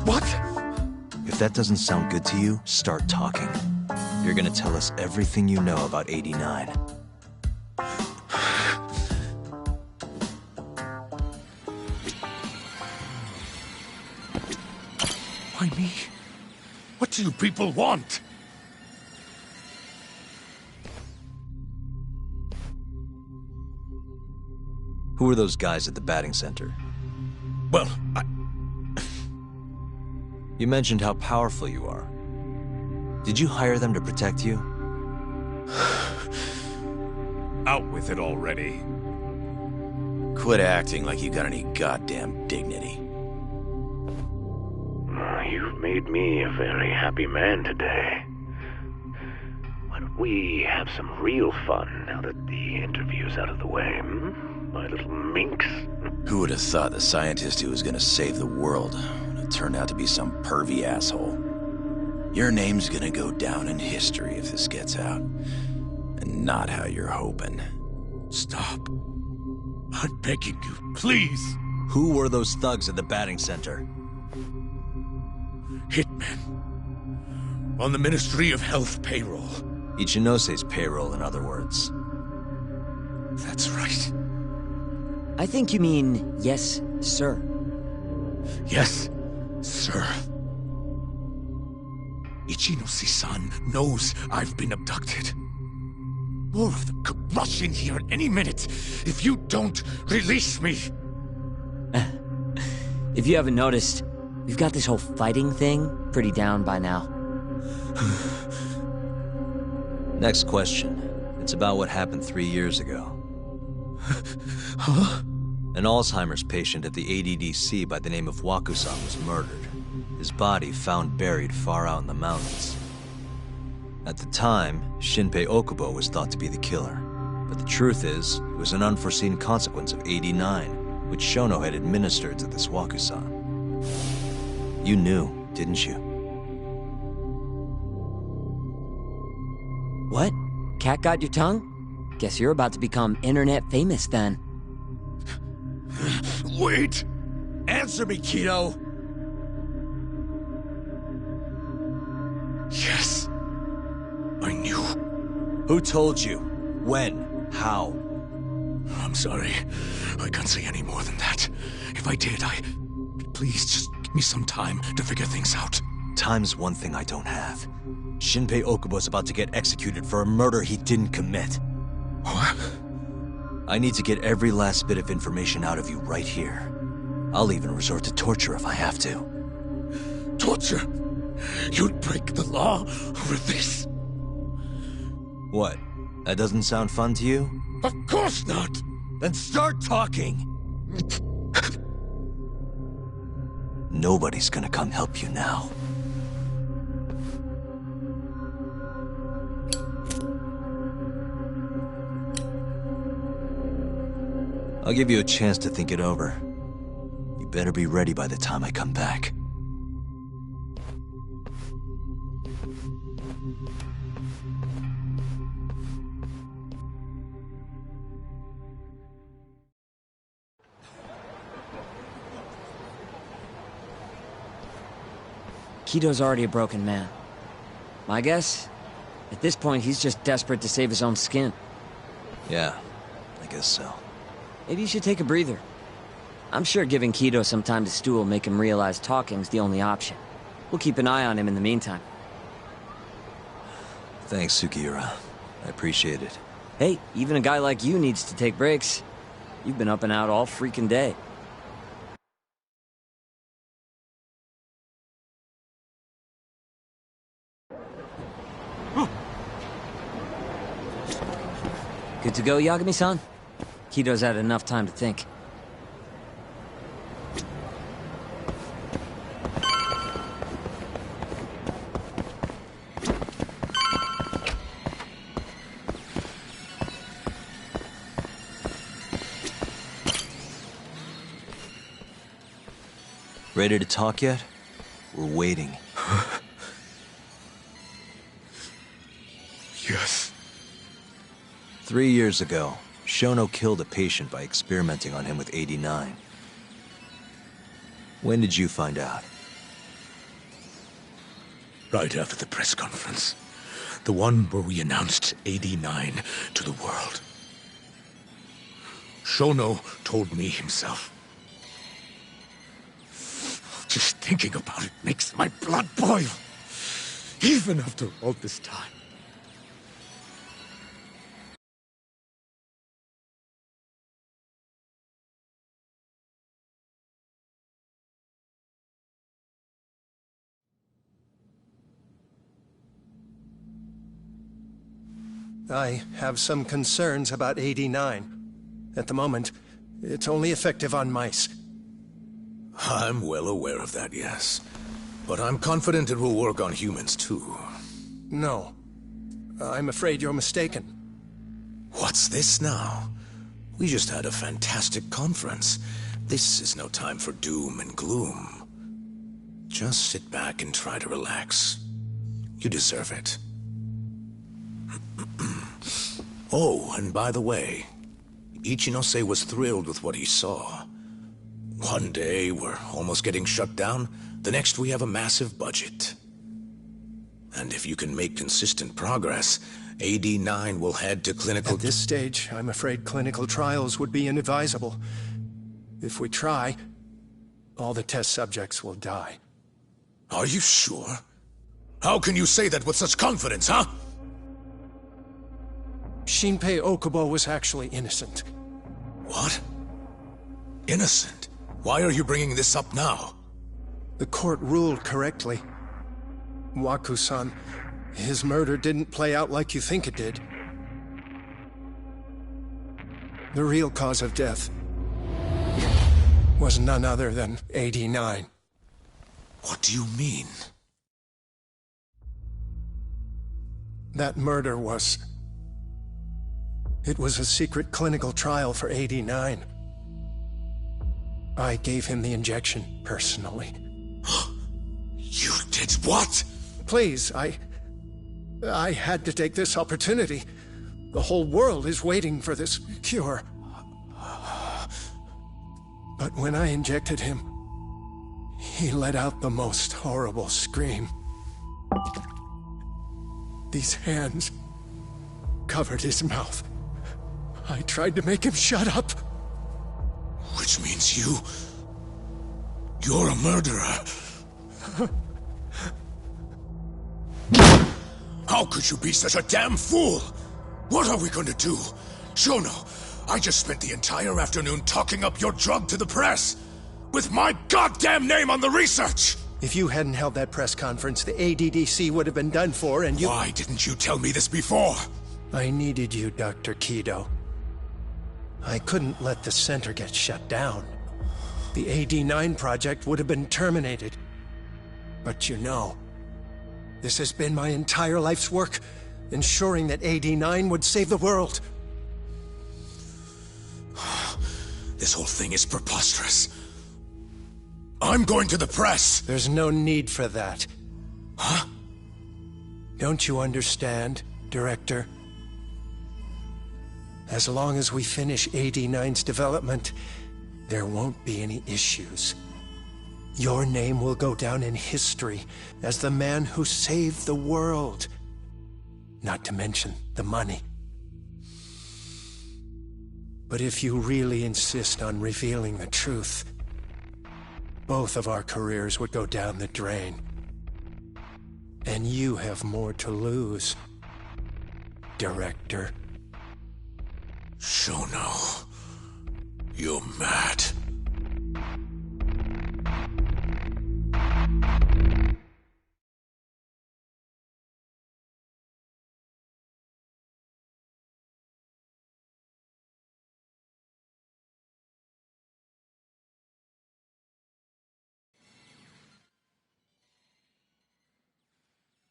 What? If that doesn't sound good to you, start talking. You're gonna tell us everything you know about 89. you people want? Who are those guys at the batting center? Well, You mentioned how powerful you are. Did you hire them to protect you? Out with it already. Quit acting like you got any goddamn dignity. You've made me a very happy man today. Why don't we have some real fun now that the interview's out of the way, my little minx? Who would have thought the scientist who was gonna save the world would turn out to be some pervy asshole? Your name's gonna go down in history if this gets out. And not how you're hoping. Stop. I'm begging you, please. Who were those thugs at the batting center? Hitmen. On the Ministry of Health payroll. Ichinose's payroll, in other words. That's right. I think you mean, yes, sir. Yes, sir. Ichinose-san knows I've been abducted. More of them could rush in here any minute if you don't release me. If you haven't noticed, we've got this whole fighting thing pretty down by now. Next question. It's about what happened 3 years ago. Huh? An Alzheimer's patient at the ADDC by the name of Waku-san was murdered. His body found buried far out in the mountains. At the time, Shinpei Okubo was thought to be the killer. But the truth is, it was an unforeseen consequence of 89, which Shono had administered to this Waku-san. You knew, didn't you? What? Cat got your tongue? Guess you're about to become internet famous then. Wait! Answer me, Kido! Yes. I knew. Who told you? When? How? I'm sorry. I can't say any more than that. If I did, Please, just give me some time to figure things out. Time's one thing I don't have. Shinpei Okubo's about to get executed for a murder he didn't commit. What? I need to get every last bit of information out of you right here. I'll even resort to torture if I have to. Torture? You'd break the law over this? What? That doesn't sound fun to you? Of course not! Then start talking! Nobody's gonna come help you now. I'll give you a chance to think it over. You better be ready by the time I come back. Kido's already a broken man. My guess? At this point, he's just desperate to save his own skin. Yeah, I guess so. Maybe you should take a breather. I'm sure giving Kido some time to stew will make him realize talking's the only option. We'll keep an eye on him in the meantime. Thanks, Sugiura. I appreciate it. Hey, even a guy like you needs to take breaks. You've been up and out all freaking day. Good to go, Yagami-san? Kido's had enough time to think. Ready to talk yet? We're waiting. Yes. 3 years ago, Shono killed a patient by experimenting on him with 89. When did you find out? Right after the press conference. The one where we announced 89 to the world. Shono told me himself. Just thinking about it makes my blood boil. Even after all this time. I have some concerns about 89. At the moment, it's only effective on mice. I'm well aware of that, yes. But I'm confident it will work on humans, too. No. I'm afraid you're mistaken. What's this now? We just had a fantastic conference. This is no time for doom and gloom. Just sit back and try to relax. You deserve it. Oh, and by the way, Ichinose was thrilled with what he saw. One day, we're almost getting shut down. The next, we have a massive budget. And if you can make consistent progress, AD9 will head to clinical... At this stage, I'm afraid clinical trials would be inadvisable. If we try, all the test subjects will die. Are you sure? How can you say that with such confidence, huh? Shinpei Okubo was actually innocent. What? Innocent? Why are you bringing this up now? The court ruled correctly. Waku-san, his murder didn't play out like you think it did. The real cause of death was none other than 89. What do you mean? That murder was... It was a secret clinical trial for 89. I gave him the injection, personally. You did what? Please, I had to take this opportunity. The whole world is waiting for this cure. But when I injected him, he let out the most horrible scream. These hands covered his mouth. I tried to make him shut up. Which means you're a murderer. How could you be such a damn fool? What are we going to do? Shono, I just spent the entire afternoon talking up your drug to the press, with my goddamn name on the research! If you hadn't held that press conference, the ADDC would have been done for, and you... Why didn't you tell me this before? I needed you, Dr. Kido. I couldn't let the center get shut down. The AD9 project would have been terminated. But you know, this has been my entire life's work, ensuring that AD9 would save the world. This whole thing is preposterous. I'm going to the press! There's no need for that. Huh? Don't you understand, Director? As long as we finish AD9's development, there won't be any issues. Your name will go down in history as the man who saved the world. Not to mention the money. But if you really insist on revealing the truth, both of our careers would go down the drain. And you have more to lose, Director. Shono, you're mad.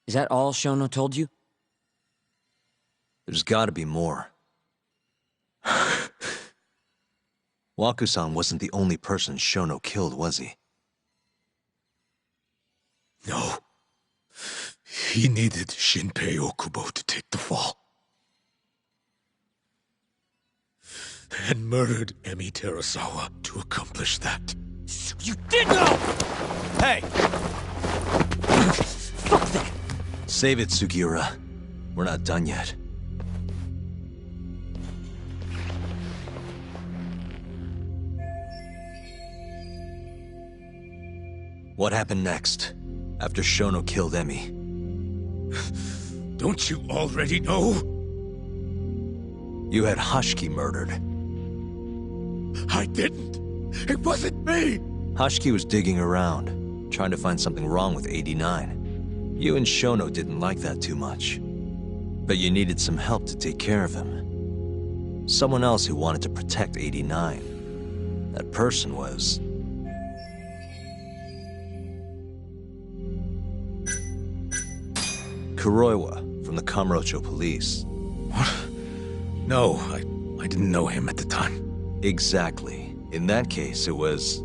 Is that all Shono told you? There's gotta be more. Waku-san wasn't the only person Shono killed, was he? No. He needed Shinpei Okubo to take the fall. And murdered Emi Terasawa to accomplish that. So you did know! Hey! Fuck that! Save it, Sugiura. We're not done yet. What happened next, after Shono killed Emi? Don't you already know? You had Hushki murdered. I didn't. It wasn't me. Hushki was digging around, trying to find something wrong with 89. You and Shono didn't like that too much. But you needed some help to take care of him. Someone else who wanted to protect 89. That person was... Kuroiwa from the Kamurocho police. What? No, I didn't know him at the time. Exactly. In that case, it was...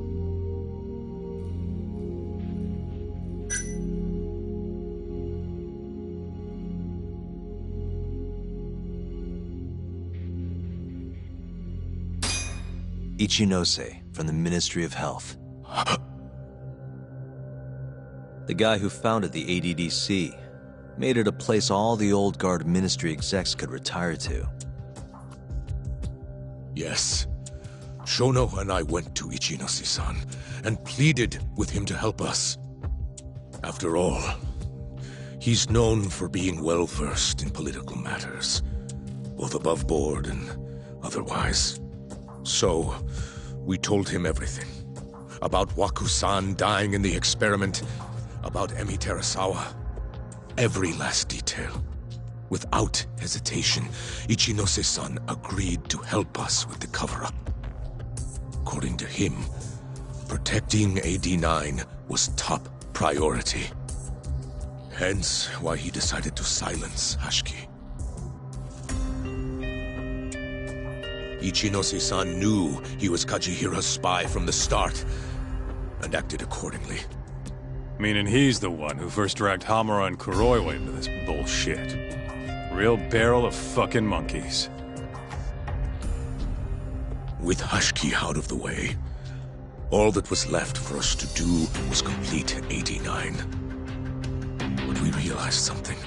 Ichinose from the Ministry of Health. The guy who founded the ADDC made it a place all the old guard ministry execs could retire to. Yes. Shono and I went to Ichinose-san and pleaded with him to help us. After all, he's known for being well-versed in political matters, both above board and otherwise. So, we told him everything. About Waku-san dying in the experiment, about Emi Terasawa. Every last detail. Without hesitation, Ichinose-san agreed to help us with the cover-up. According to him, protecting AD9 was top priority. Hence why he decided to silence Hushki. Ichinose-san knew he was Kajihira's spy from the start, and acted accordingly. Meaning he's the one who first dragged Hamura and Kuroiwa into this bullshit. Real barrel of fucking monkeys. With Hushki out of the way, all that was left for us to do was complete 89. But we realized something.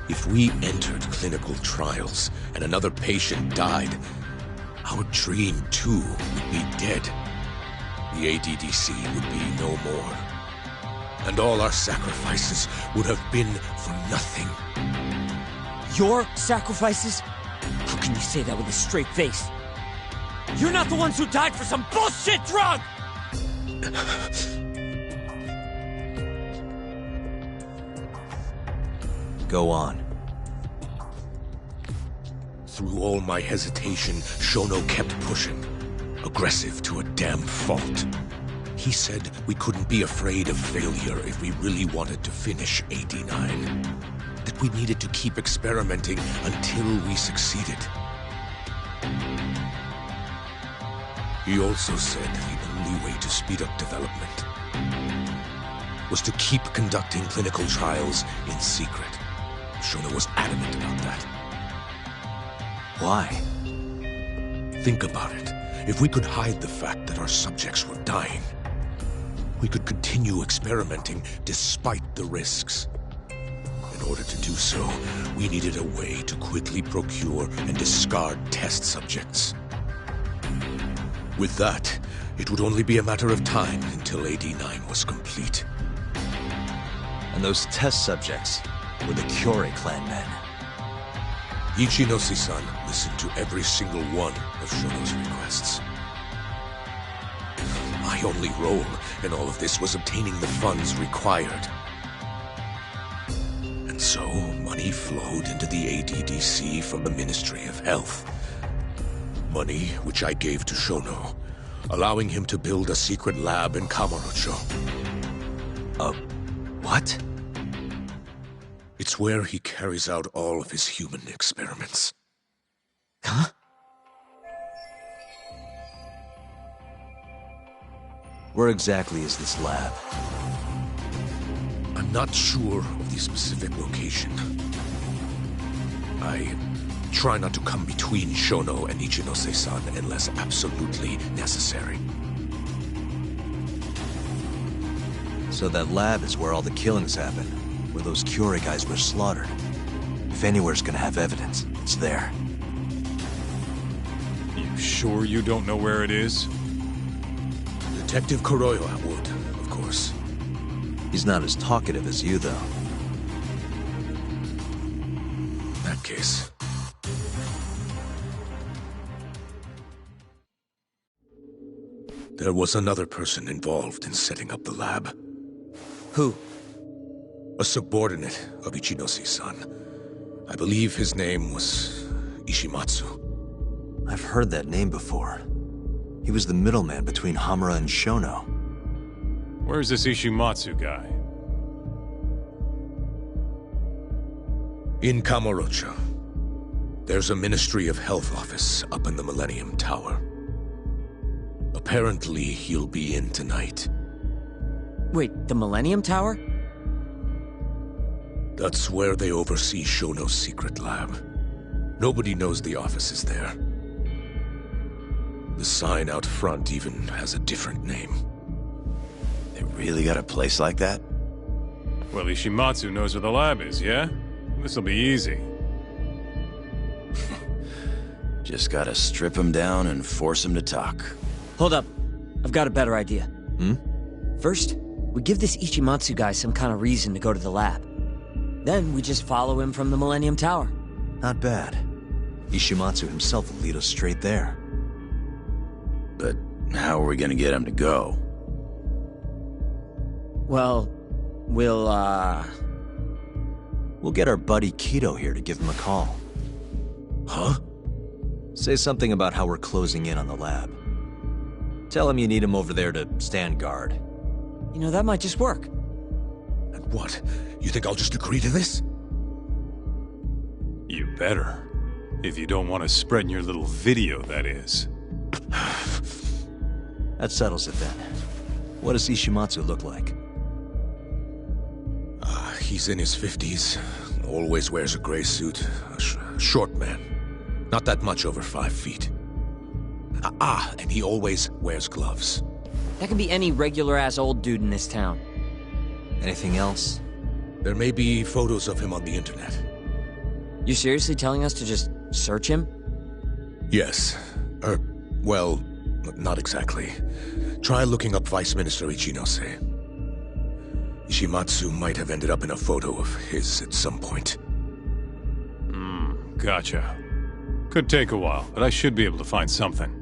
If we entered clinical trials and another patient died, our dream too would be dead. The ADDC would be no more. And all our sacrifices would have been for nothing. Your sacrifices? How can you say that with a straight face? You're not the ones who died for some bullshit drug! Go on. Through all my hesitation, Shono kept pushing. Aggressive to a damn fault. He said we couldn't be afraid of failure if we really wanted to finish 89. That we needed to keep experimenting until we succeeded. He also said the only way to speed up development was to keep conducting clinical trials in secret. Shono was adamant about that. Why? Think about it. If we could hide the fact that our subjects were dying, we could continue experimenting despite the risks. In order to do so, we needed a way to quickly procure and discard test subjects. With that, it would only be a matter of time until AD9 was complete. And those test subjects were the Kyorei clan men. Ichinose-san listened to every single one of Shono's requests. My only role in all of this was obtaining the funds required. And so, money flowed into the ADDC from the Ministry of Health. Money which I gave to Shono, allowing him to build a secret lab in Kamurocho. What? It's where he carries out all of his human experiments. Huh? Where exactly is this lab? I'm not sure of the specific location. I try not to come between Shono and Ichinose-san unless absolutely necessary. So that lab is where all the killings happen, where those Kyorei guys were slaughtered. If anywhere's gonna have evidence, it's there. You sure you don't know where it is? Detective Kuroiwa would, of course. He's not as talkative as you, though. in that case. There was another person involved in setting up the lab. Who? A subordinate of Ichinose-san. I believe his name was Ishimatsu. I've heard that name before. He was the middleman between Hamura and Shono. Where's this Ishimatsu guy? In Kamurocho. There's a Ministry of Health office up in the Millennium Tower. Apparently, he'll be in tonight. Wait, the Millennium Tower? That's where they oversee Shono's secret lab. Nobody knows the office is there. The sign out front even has a different name. They really got a place like that? Well, Ishimatsu knows where the lab is, yeah? This'll be easy. Just gotta strip him down and force him to talk. Hold up. I've got a better idea. First, we give this Ichimatsu guy some kind of reason to go to the lab. Then we just follow him from the Millennium Tower. Not bad. Ishimatsu himself will lead us straight there. But how are we gonna get him to go? Well, we'll get our buddy Kido here to give him a call. Huh? Say something about how we're closing in on the lab. Tell him you need him over there to stand guard. You know, that might just work. And what? You think I'll just agree to this? You better. If you don't want to spread in your little video, that is. That settles it then. What does Ishimatsu look like? He's in his 50s. Always wears a gray suit. A short man. Not that much over 5 feet. And he always wears gloves. That can be any regular-ass old dude in this town. Anything else? There may be photos of him on the internet. You seriously telling us to just search him? Yes. Well, not exactly. Try looking up Vice Minister Ichinose. Ishimatsu might have ended up in a photo of his at some point. Gotcha. Could take a while, but I should be able to find something.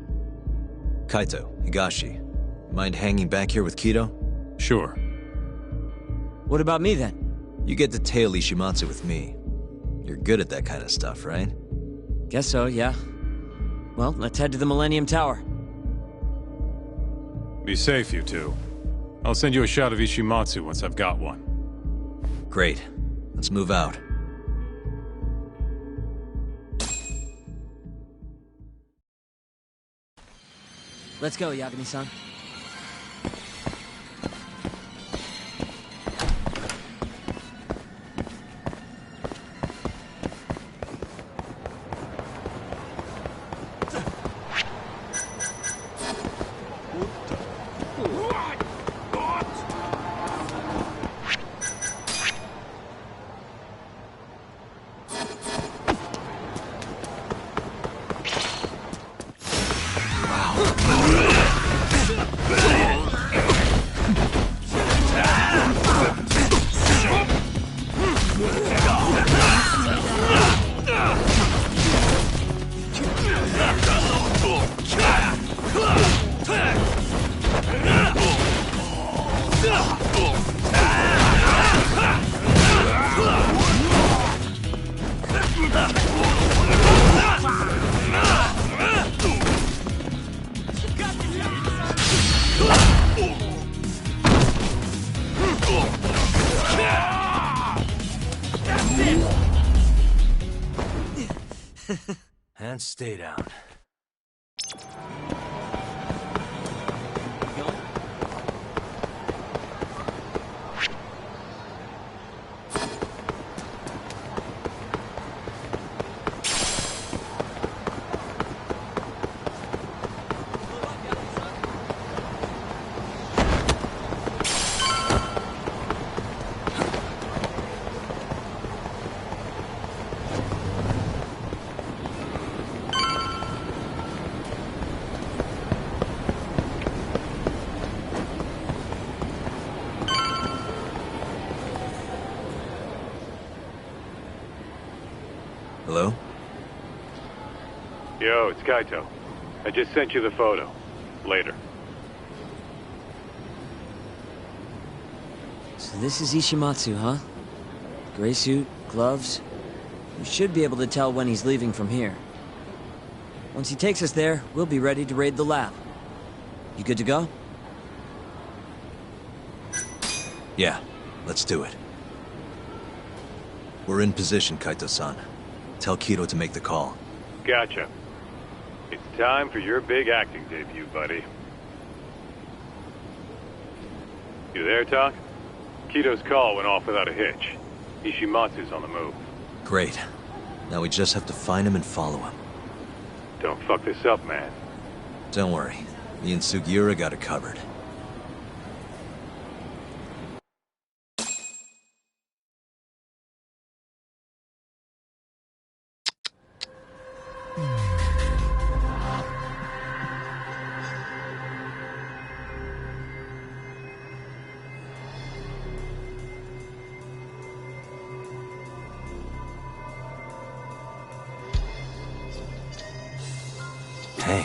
Kaito, Higashi, mind hanging back here with Kido? Sure. What about me then? You get to tail Ishimatsu with me. You're good at that kind of stuff, right? Guess so, yeah. Well, let's head to the Millennium Tower. Be safe, you two. I'll send you a shot of Ishimatsu once I've got one. Great. Let's move out. Let's go, Yagami-san. And stay down. Hello? Yo, it's Kaito. I just sent you the photo. Later. So this is Ishimatsu, huh? Gray suit, gloves. We should be able to tell when he's leaving from here. Once he takes us there, we'll be ready to raid the lab. You good to go? Yeah, let's do it. We're in position, Kaito-san. Tell Kido to make the call. Gotcha. It's time for your big acting debut, buddy. You there, Talk? Kido's call went off without a hitch. Ishimatsu's on the move. Great. Now we just have to find him and follow him. Don't fuck this up, man. Don't worry. Me and Sugiura got it covered. Hey.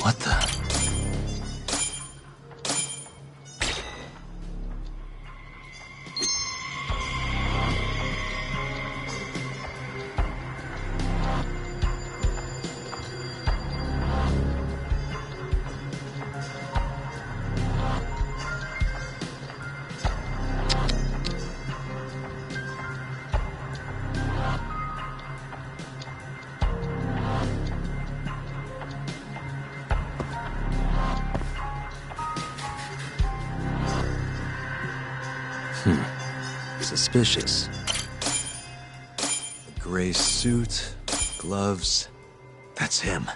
What the? Suspicious. A gray suit, gloves. That's him.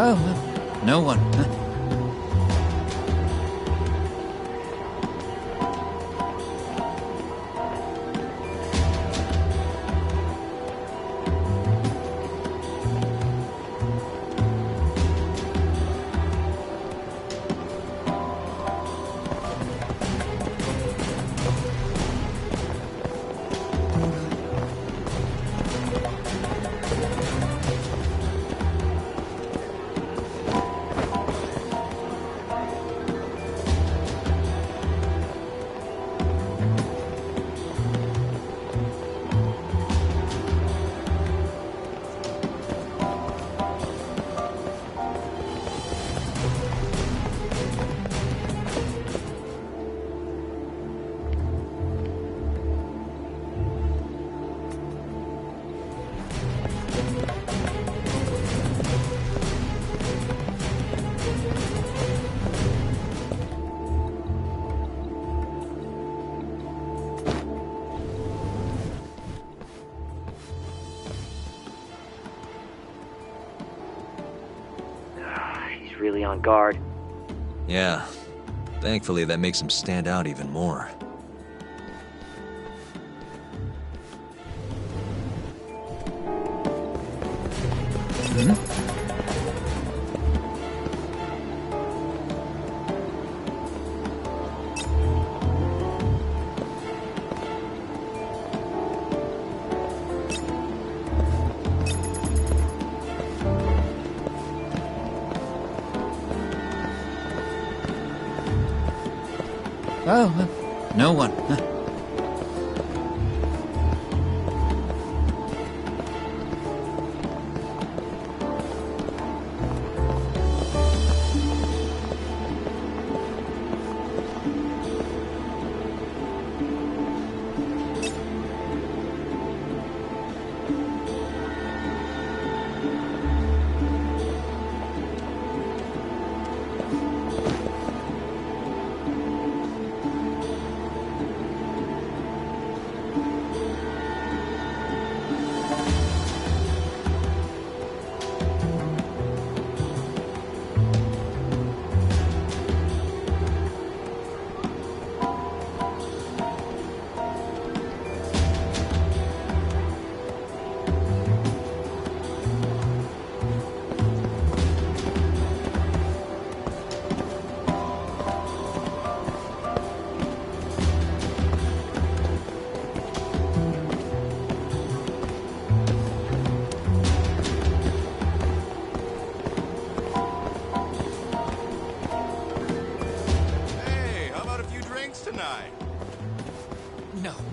Oh, well, no one. Really on guard. Yeah. Thankfully, that makes him stand out even more. Oh, well, no one.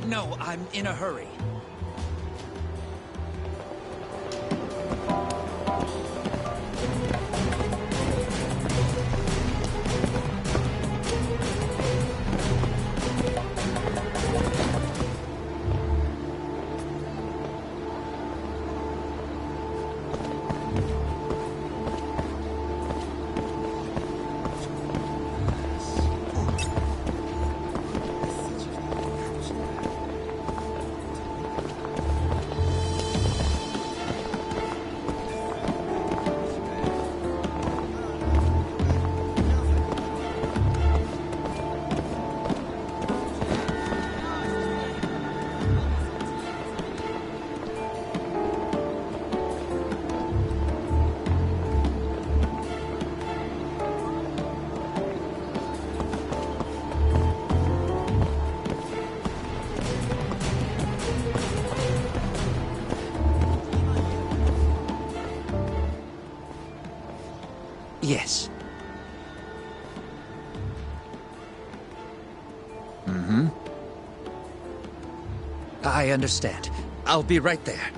No, I'm in a hurry. Yes. I understand. I'll be right there.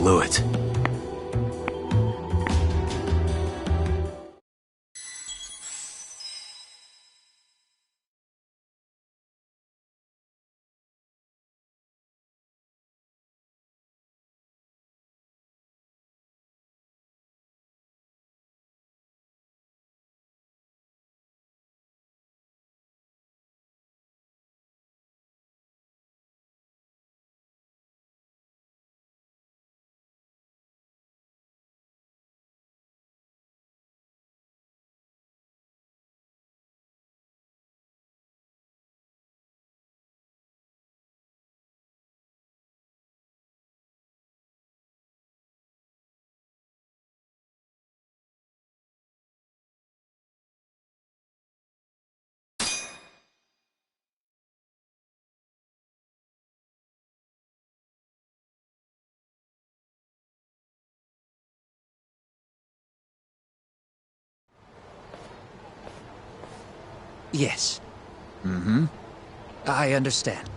blew it. Yes. Mm-hmm. I understand.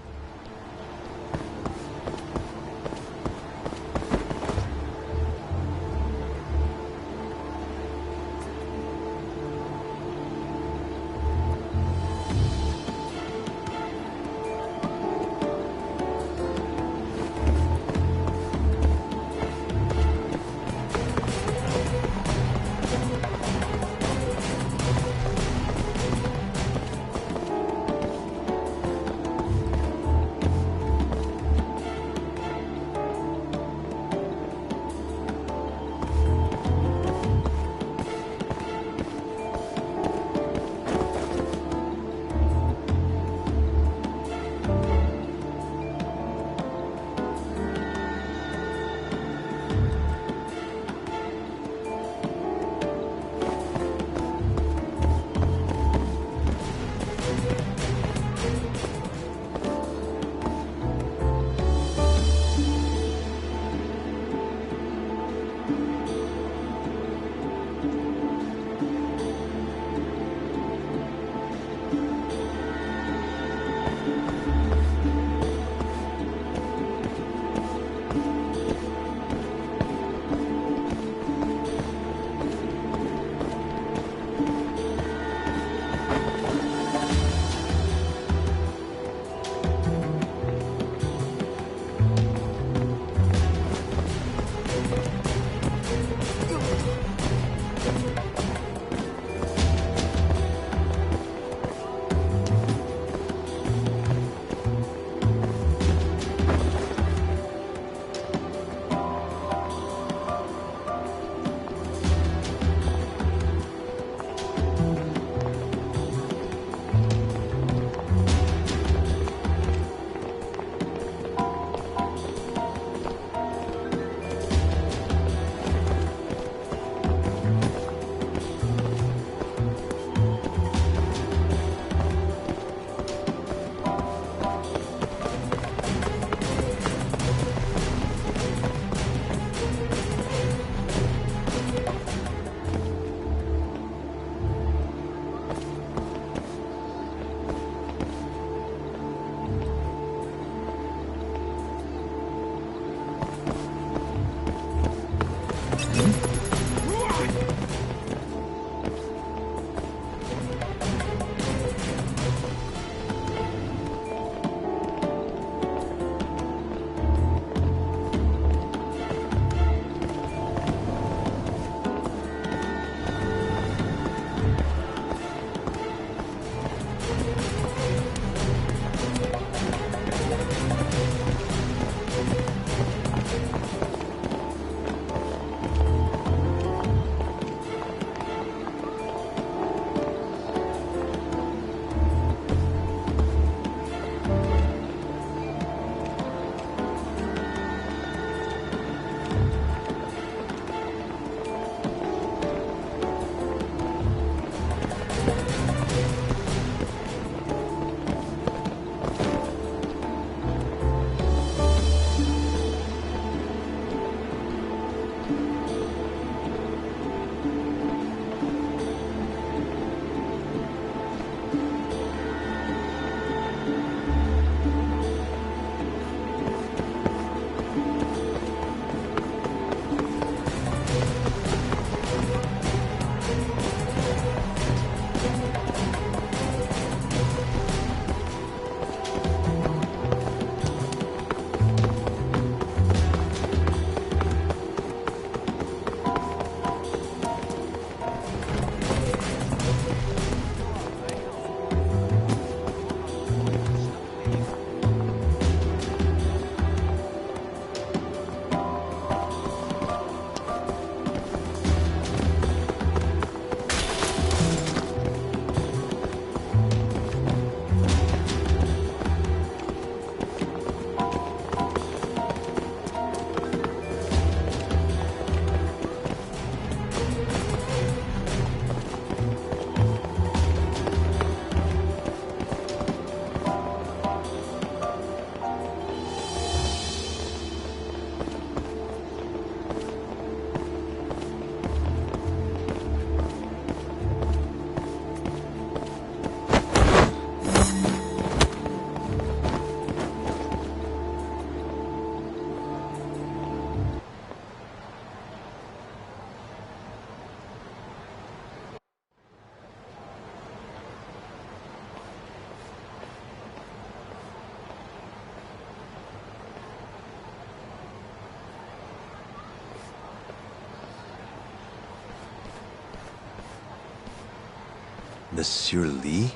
Monsieur Lee?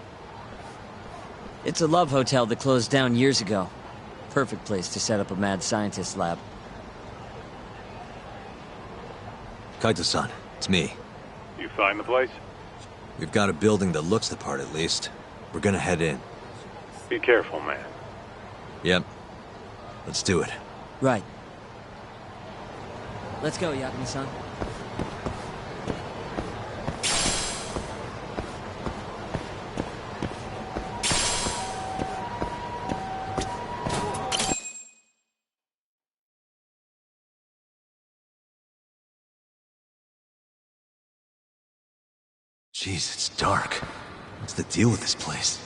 It's a love hotel that closed down years ago. Perfect place to set up a mad scientist lab. Kaito-san, it's me. You find the place? We've got a building that looks the part at least. We're gonna head in. Be careful, man. Yep. Let's do it. Right. Let's go, Yagami-san. Jeez, it's dark. What's the deal with this place?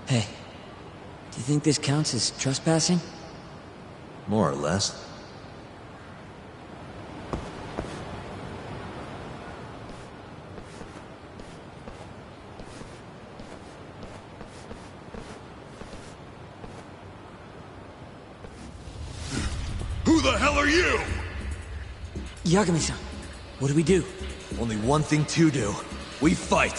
Hey, do you think this counts as trespassing? More or less. Who the hell are you? Yagami-san, what do we do? Only one thing to do. We fight!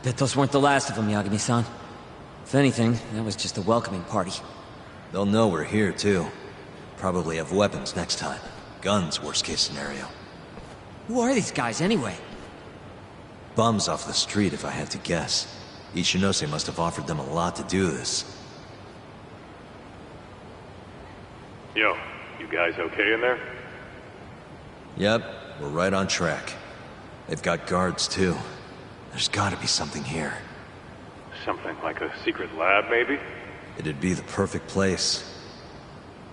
Bet those weren't the last of them, Yagami-san. If anything, that was just a welcoming party. They'll know we're here, too. Probably have weapons next time. Guns, worst case scenario. Who are these guys, anyway? Bums off the street, if I had to guess. Ichinose must have offered them a lot to do this. Yo, you guys okay in there? Yep, we're right on track. They've got guards, too. There's gotta be something here. Something like a secret lab, maybe? It'd be the perfect place.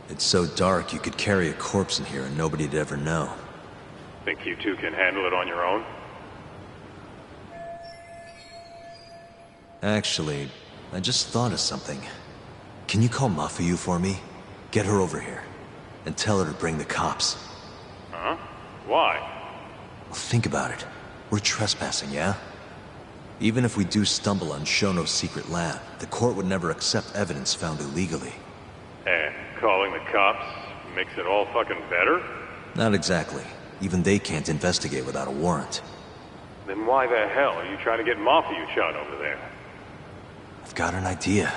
It's so dark you could carry a corpse in here and nobody'd ever know. Think you two can handle it on your own? Actually, I just thought of something. Can you call Mafuyu for me? Get her over here. And tell her to bring the cops. Huh? Why? Well, think about it. We're trespassing, yeah? Even if we do stumble on Shono's secret lab, the court would never accept evidence found illegally. And calling the cops makes it all fucking better? Not exactly. Even they can't investigate without a warrant. Then why the hell are you trying to get Mafuyu shot over there? I've got an idea.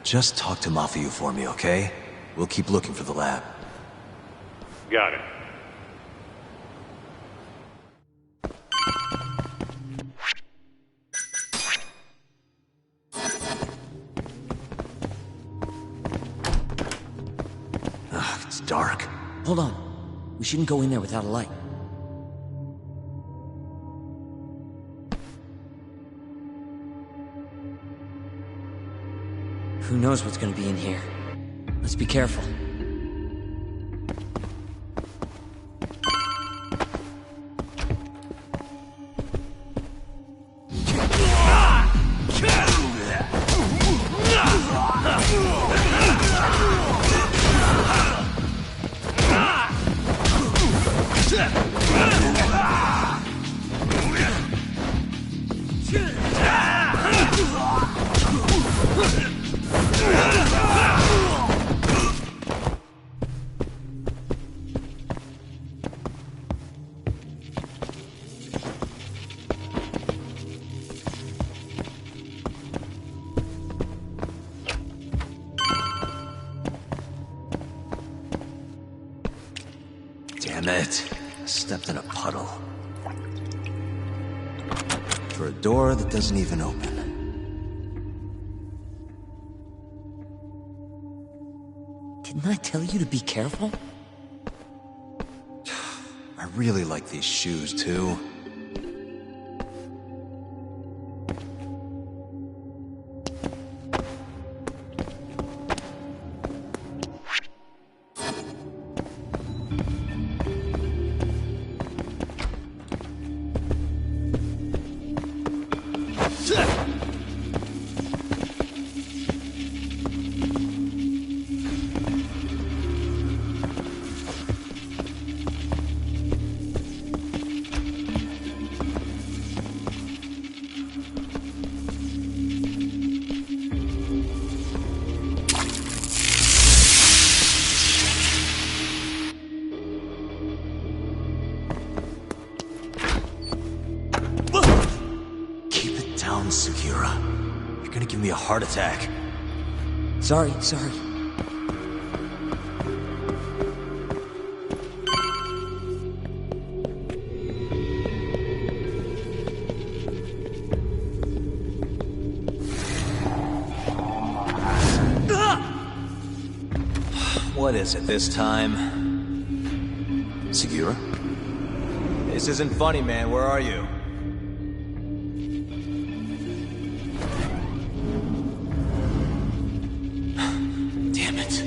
Just talk to Mafuyu for me, okay? We'll keep looking for the lab. Got it. It's dark. Hold on. We shouldn't go in there without a light. Who knows what's gonna be in here? Let's be careful. Damn it. I stepped in a puddle. For a door that doesn't even open. Didn't I tell you to be careful? I really like these shoes, too. You're gonna give me a heart attack. Sorry. What is it this time? Segura? This isn't funny, man. Where are you? Damn it.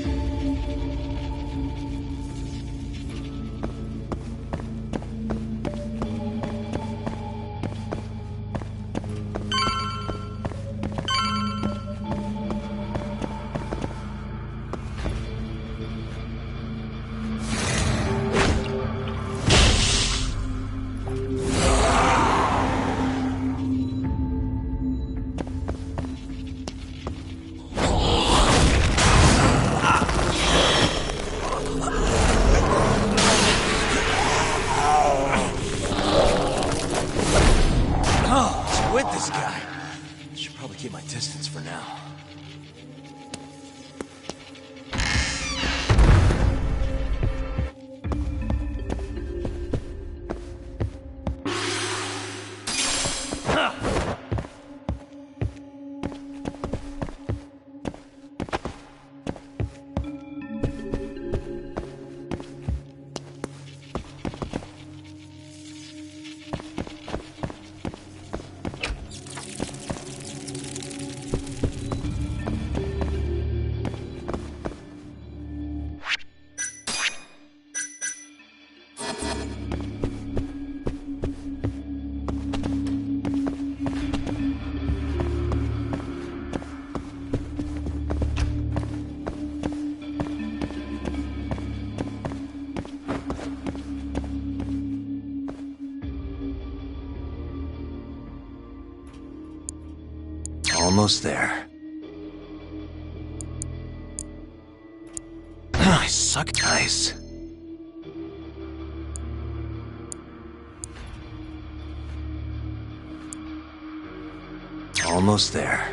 Keep my distance for now. Almost there. I suck dice. Almost there.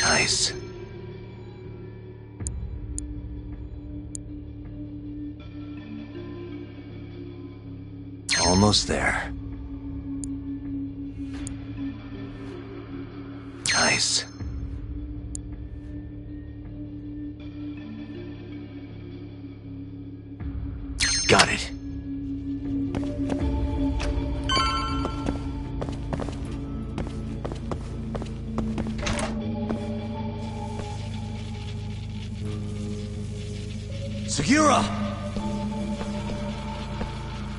Nice. Almost there. Nice. Got it. Segura!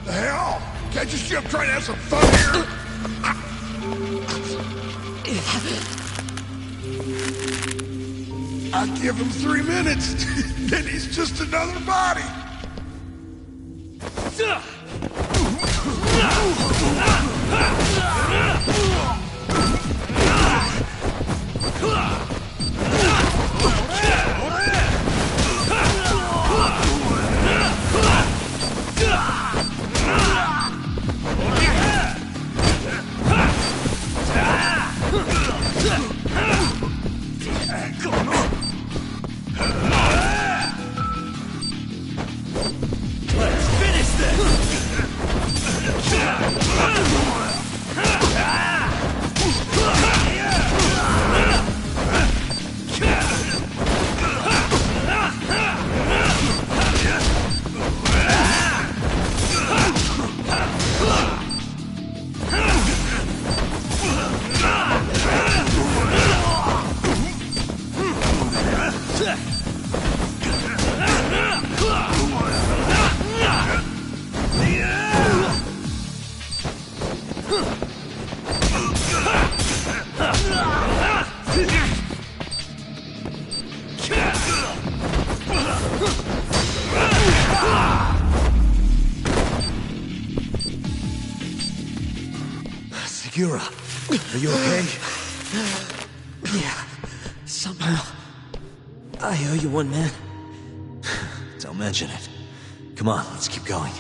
The hell? Can't you see I'm trying to have some fun here? I give him 3 minutes, then he's just another body. Akira, are you okay? Yeah, somehow. I owe you one, man. Don't mention it. Come on, let's keep going.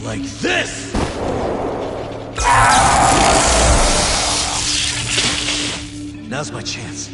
Like this! Now's my chance.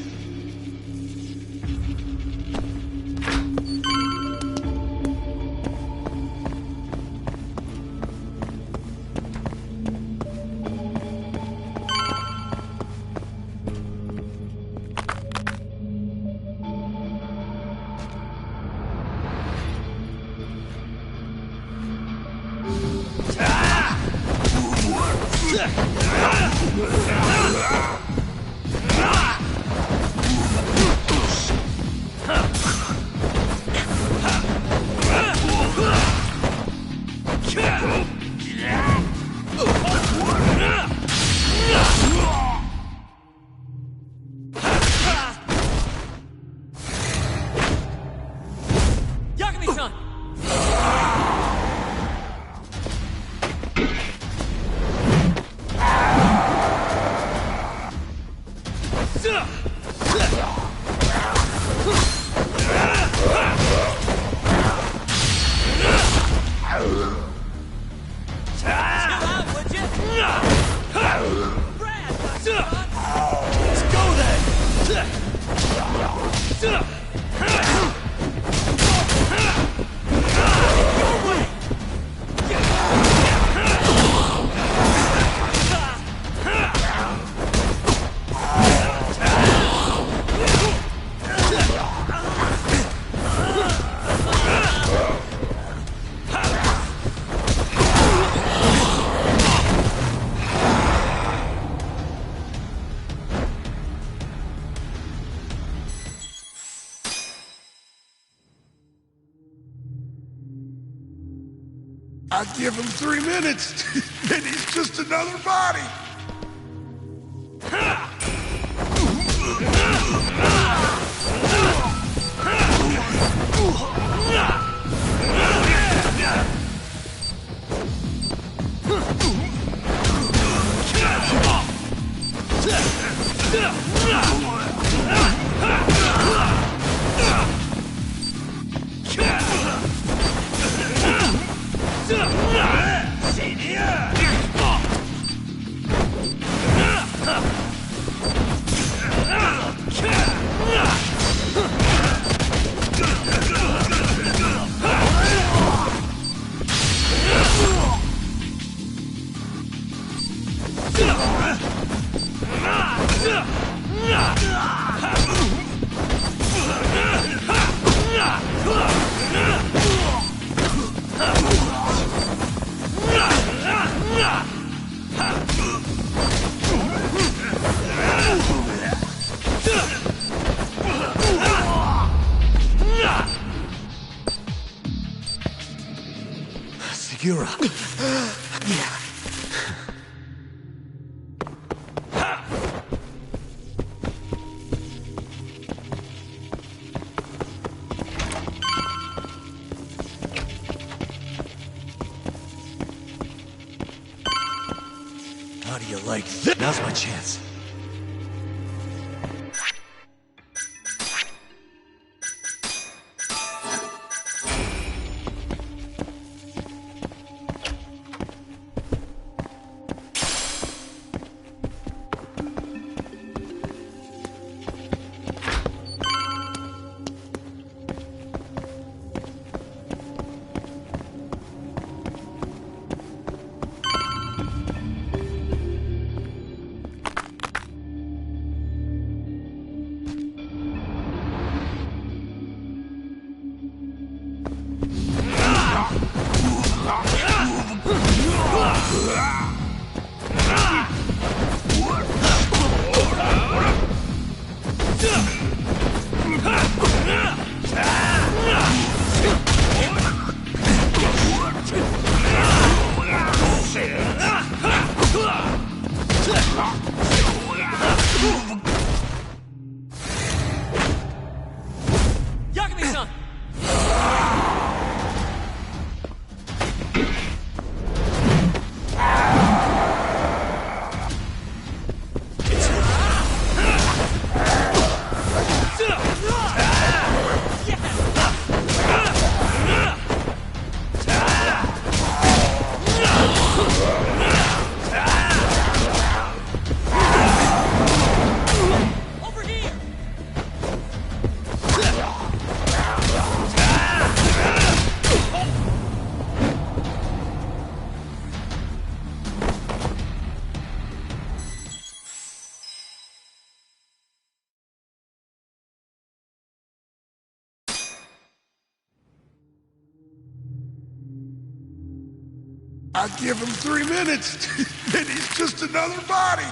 I give him 3 minutes, then he's just another body. Hira. Yeah. How do you like this? Now's my chance. I give him 3 minutes, then he's just another body.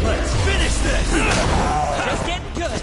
Let's finish this! Just getting good!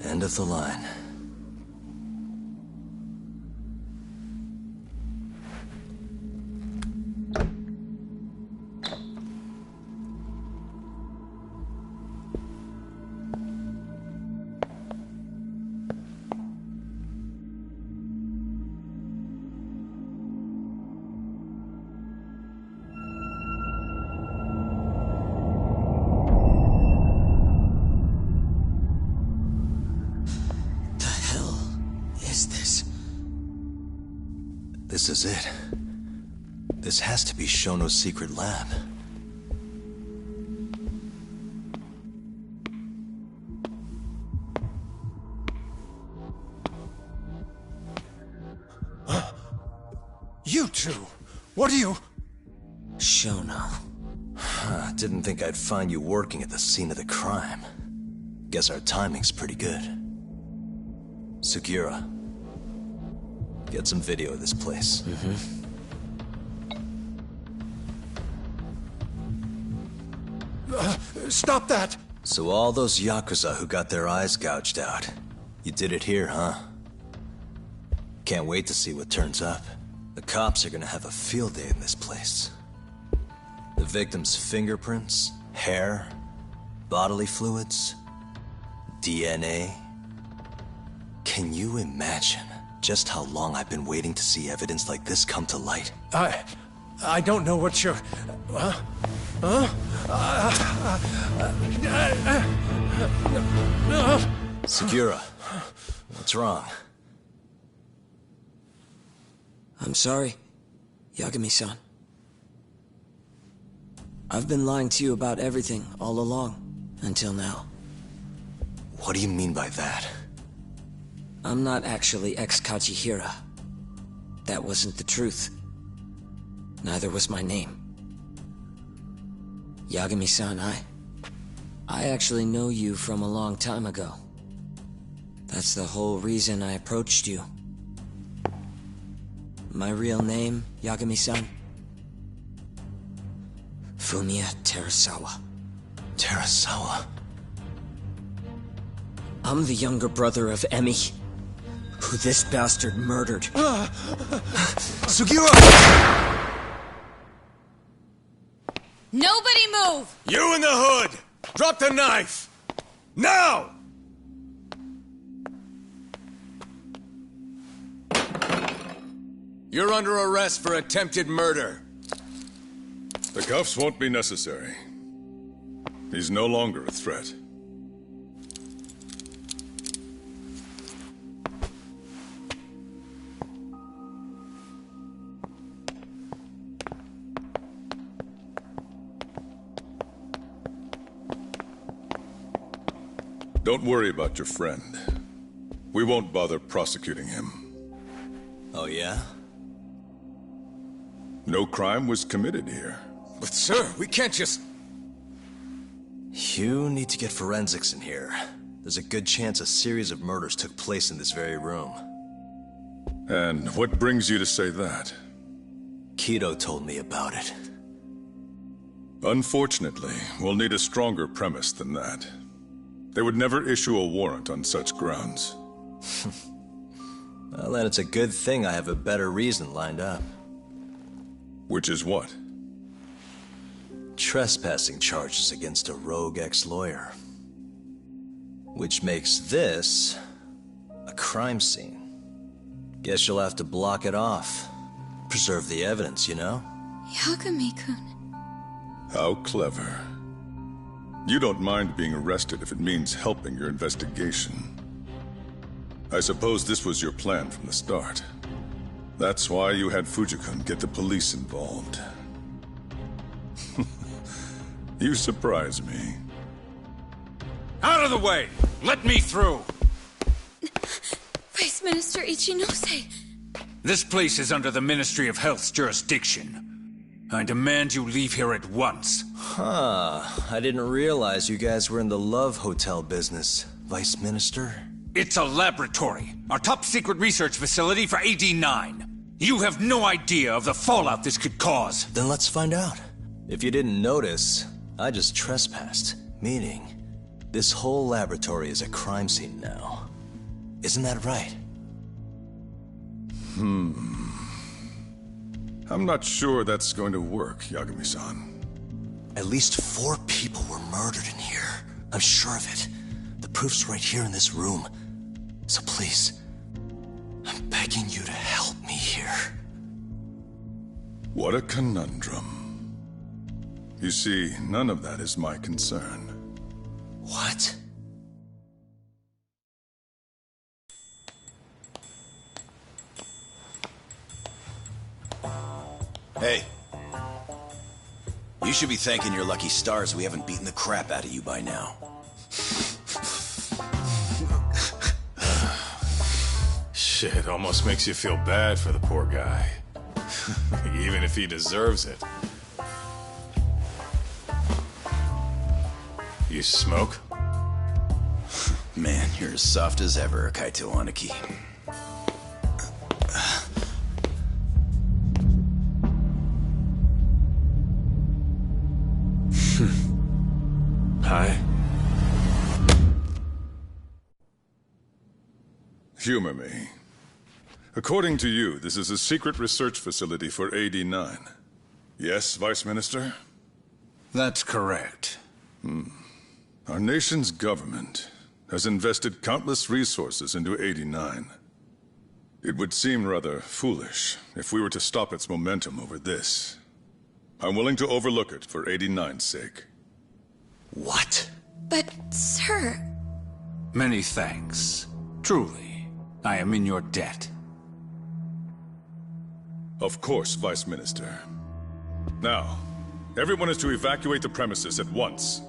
End of the line. This is it. This has to be Shono's secret lab. You two! What are you... Shono. Didn't think I'd find you working at the scene of the crime. Guess our timing's pretty good. Sugiura. Get some video of this place. Stop that! So all those Yakuza who got their eyes gouged out, you did it here, huh? Can't wait to see what turns up. The cops are gonna have a field day in this place. The victim's fingerprints, hair, bodily fluids, DNA. Can you imagine just how long I've been waiting to see evidence like this come to light? I don't know what you're... Sugiura, what's wrong? I'm sorry, Yagami-san. I've been lying to you about everything all along, until now. What do you mean by that? I'm not actually ex-Kajihira. That wasn't the truth. Neither was my name. Yagami-san, I actually know you from a long time ago. That's the whole reason I approached you. My real name, Yagami-san? Fumiya Terasawa. Terasawa? I'm the younger brother of Emi, who this bastard murdered. Sugiura! Nobody move! You in the hood! Drop the knife! Now! You're under arrest for attempted murder. The cuffs won't be necessary. He's no longer a threat. Don't worry about your friend. We won't bother prosecuting him. Oh, yeah? No crime was committed here. But sir, we can't just... You need to get forensics in here. There's a good chance a series of murders took place in this very room. And what brings you to say that? Kido told me about it. Unfortunately, we'll need a stronger premise than that. They would never issue a warrant on such grounds. Well, then it's a good thing I have a better reason lined up. Which is what? Trespassing charges against a rogue ex-lawyer. Which makes this a crime scene. Guess you'll have to block it off. Preserve the evidence, you know? Yagami-kun. How clever. You don't mind being arrested if it means helping your investigation. I suppose this was your plan from the start. That's why you had Fujikun get the police involved. You surprise me. Out of the way! Let me through! Vice Minister Ichinose. This place is under the Ministry of Health's jurisdiction. I demand you leave here at once. Huh. I didn't realize you guys were in the love hotel business, Vice Minister. It's a laboratory. Our top secret research facility for AD9. You have no idea of the fallout this could cause. Then let's find out. If you didn't notice, I just trespassed. Meaning, this whole laboratory is a crime scene now. Isn't that right? I'm not sure that's going to work, Yagami-san. At least 4 people were murdered in here. I'm sure of it. The proof's right here in this room. So please, I'm begging you to help me here. What a conundrum. You see, none of that is my concern. What? Hey. You should be thanking your lucky stars we haven't beaten the crap out of you by now. Shit, almost makes you feel bad for the poor guy. Even if he deserves it. You smoke? Man, you're as soft as ever, Kaito Aniki. Hi. Humor me. According to you, this is a secret research facility for AD9. Yes, Vice Minister? That's correct. Our nation's government has invested countless resources into AD9. It would seem rather foolish if we were to stop its momentum over this. I'm willing to overlook it for AD9's sake. What? But, sir... Many thanks. Truly, I am in your debt. Of course, Vice Minister. Now, everyone is to evacuate the premises at once.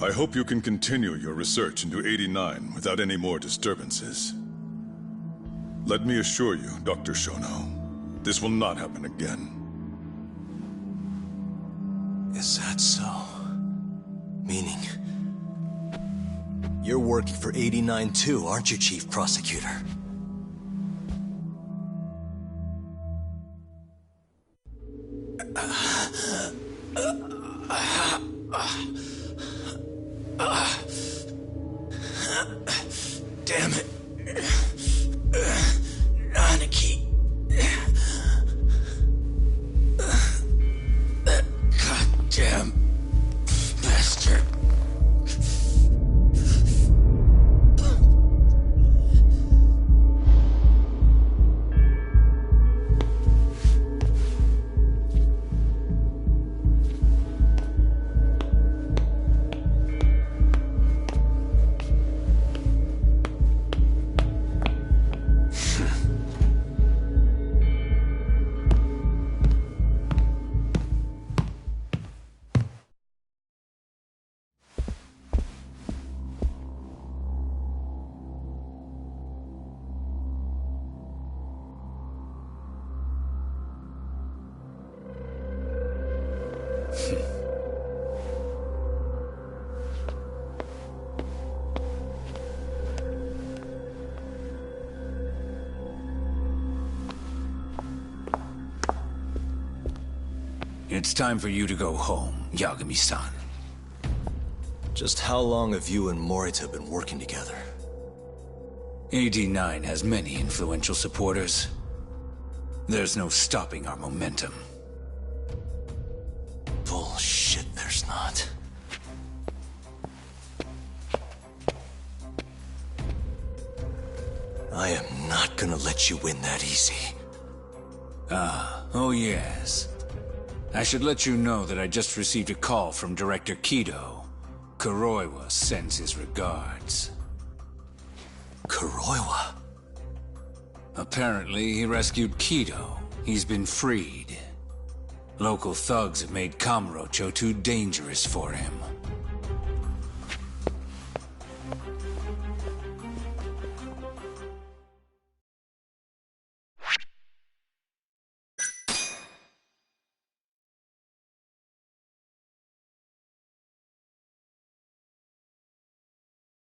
I hope you can continue your research into 89 without any more disturbances. Let me assure you, Dr. Shono, this will not happen again. Is that so? Meaning... you're working for 89 too, aren't you, Chief Prosecutor? Damn it. Aniki. That goddamn bastard. It's time for you to go home, Yagami-san. Just how long have you and Morita been working together? AD9 has many influential supporters. There's no stopping our momentum. Bullshit, there's not. I am not gonna let you win that easy. Oh yes. I should let you know that I just received a call from Director Kido. Kuroiwa sends his regards. Kuroiwa? Apparently, he rescued Kido. He's been freed. Local thugs have made Kamurocho too dangerous for him.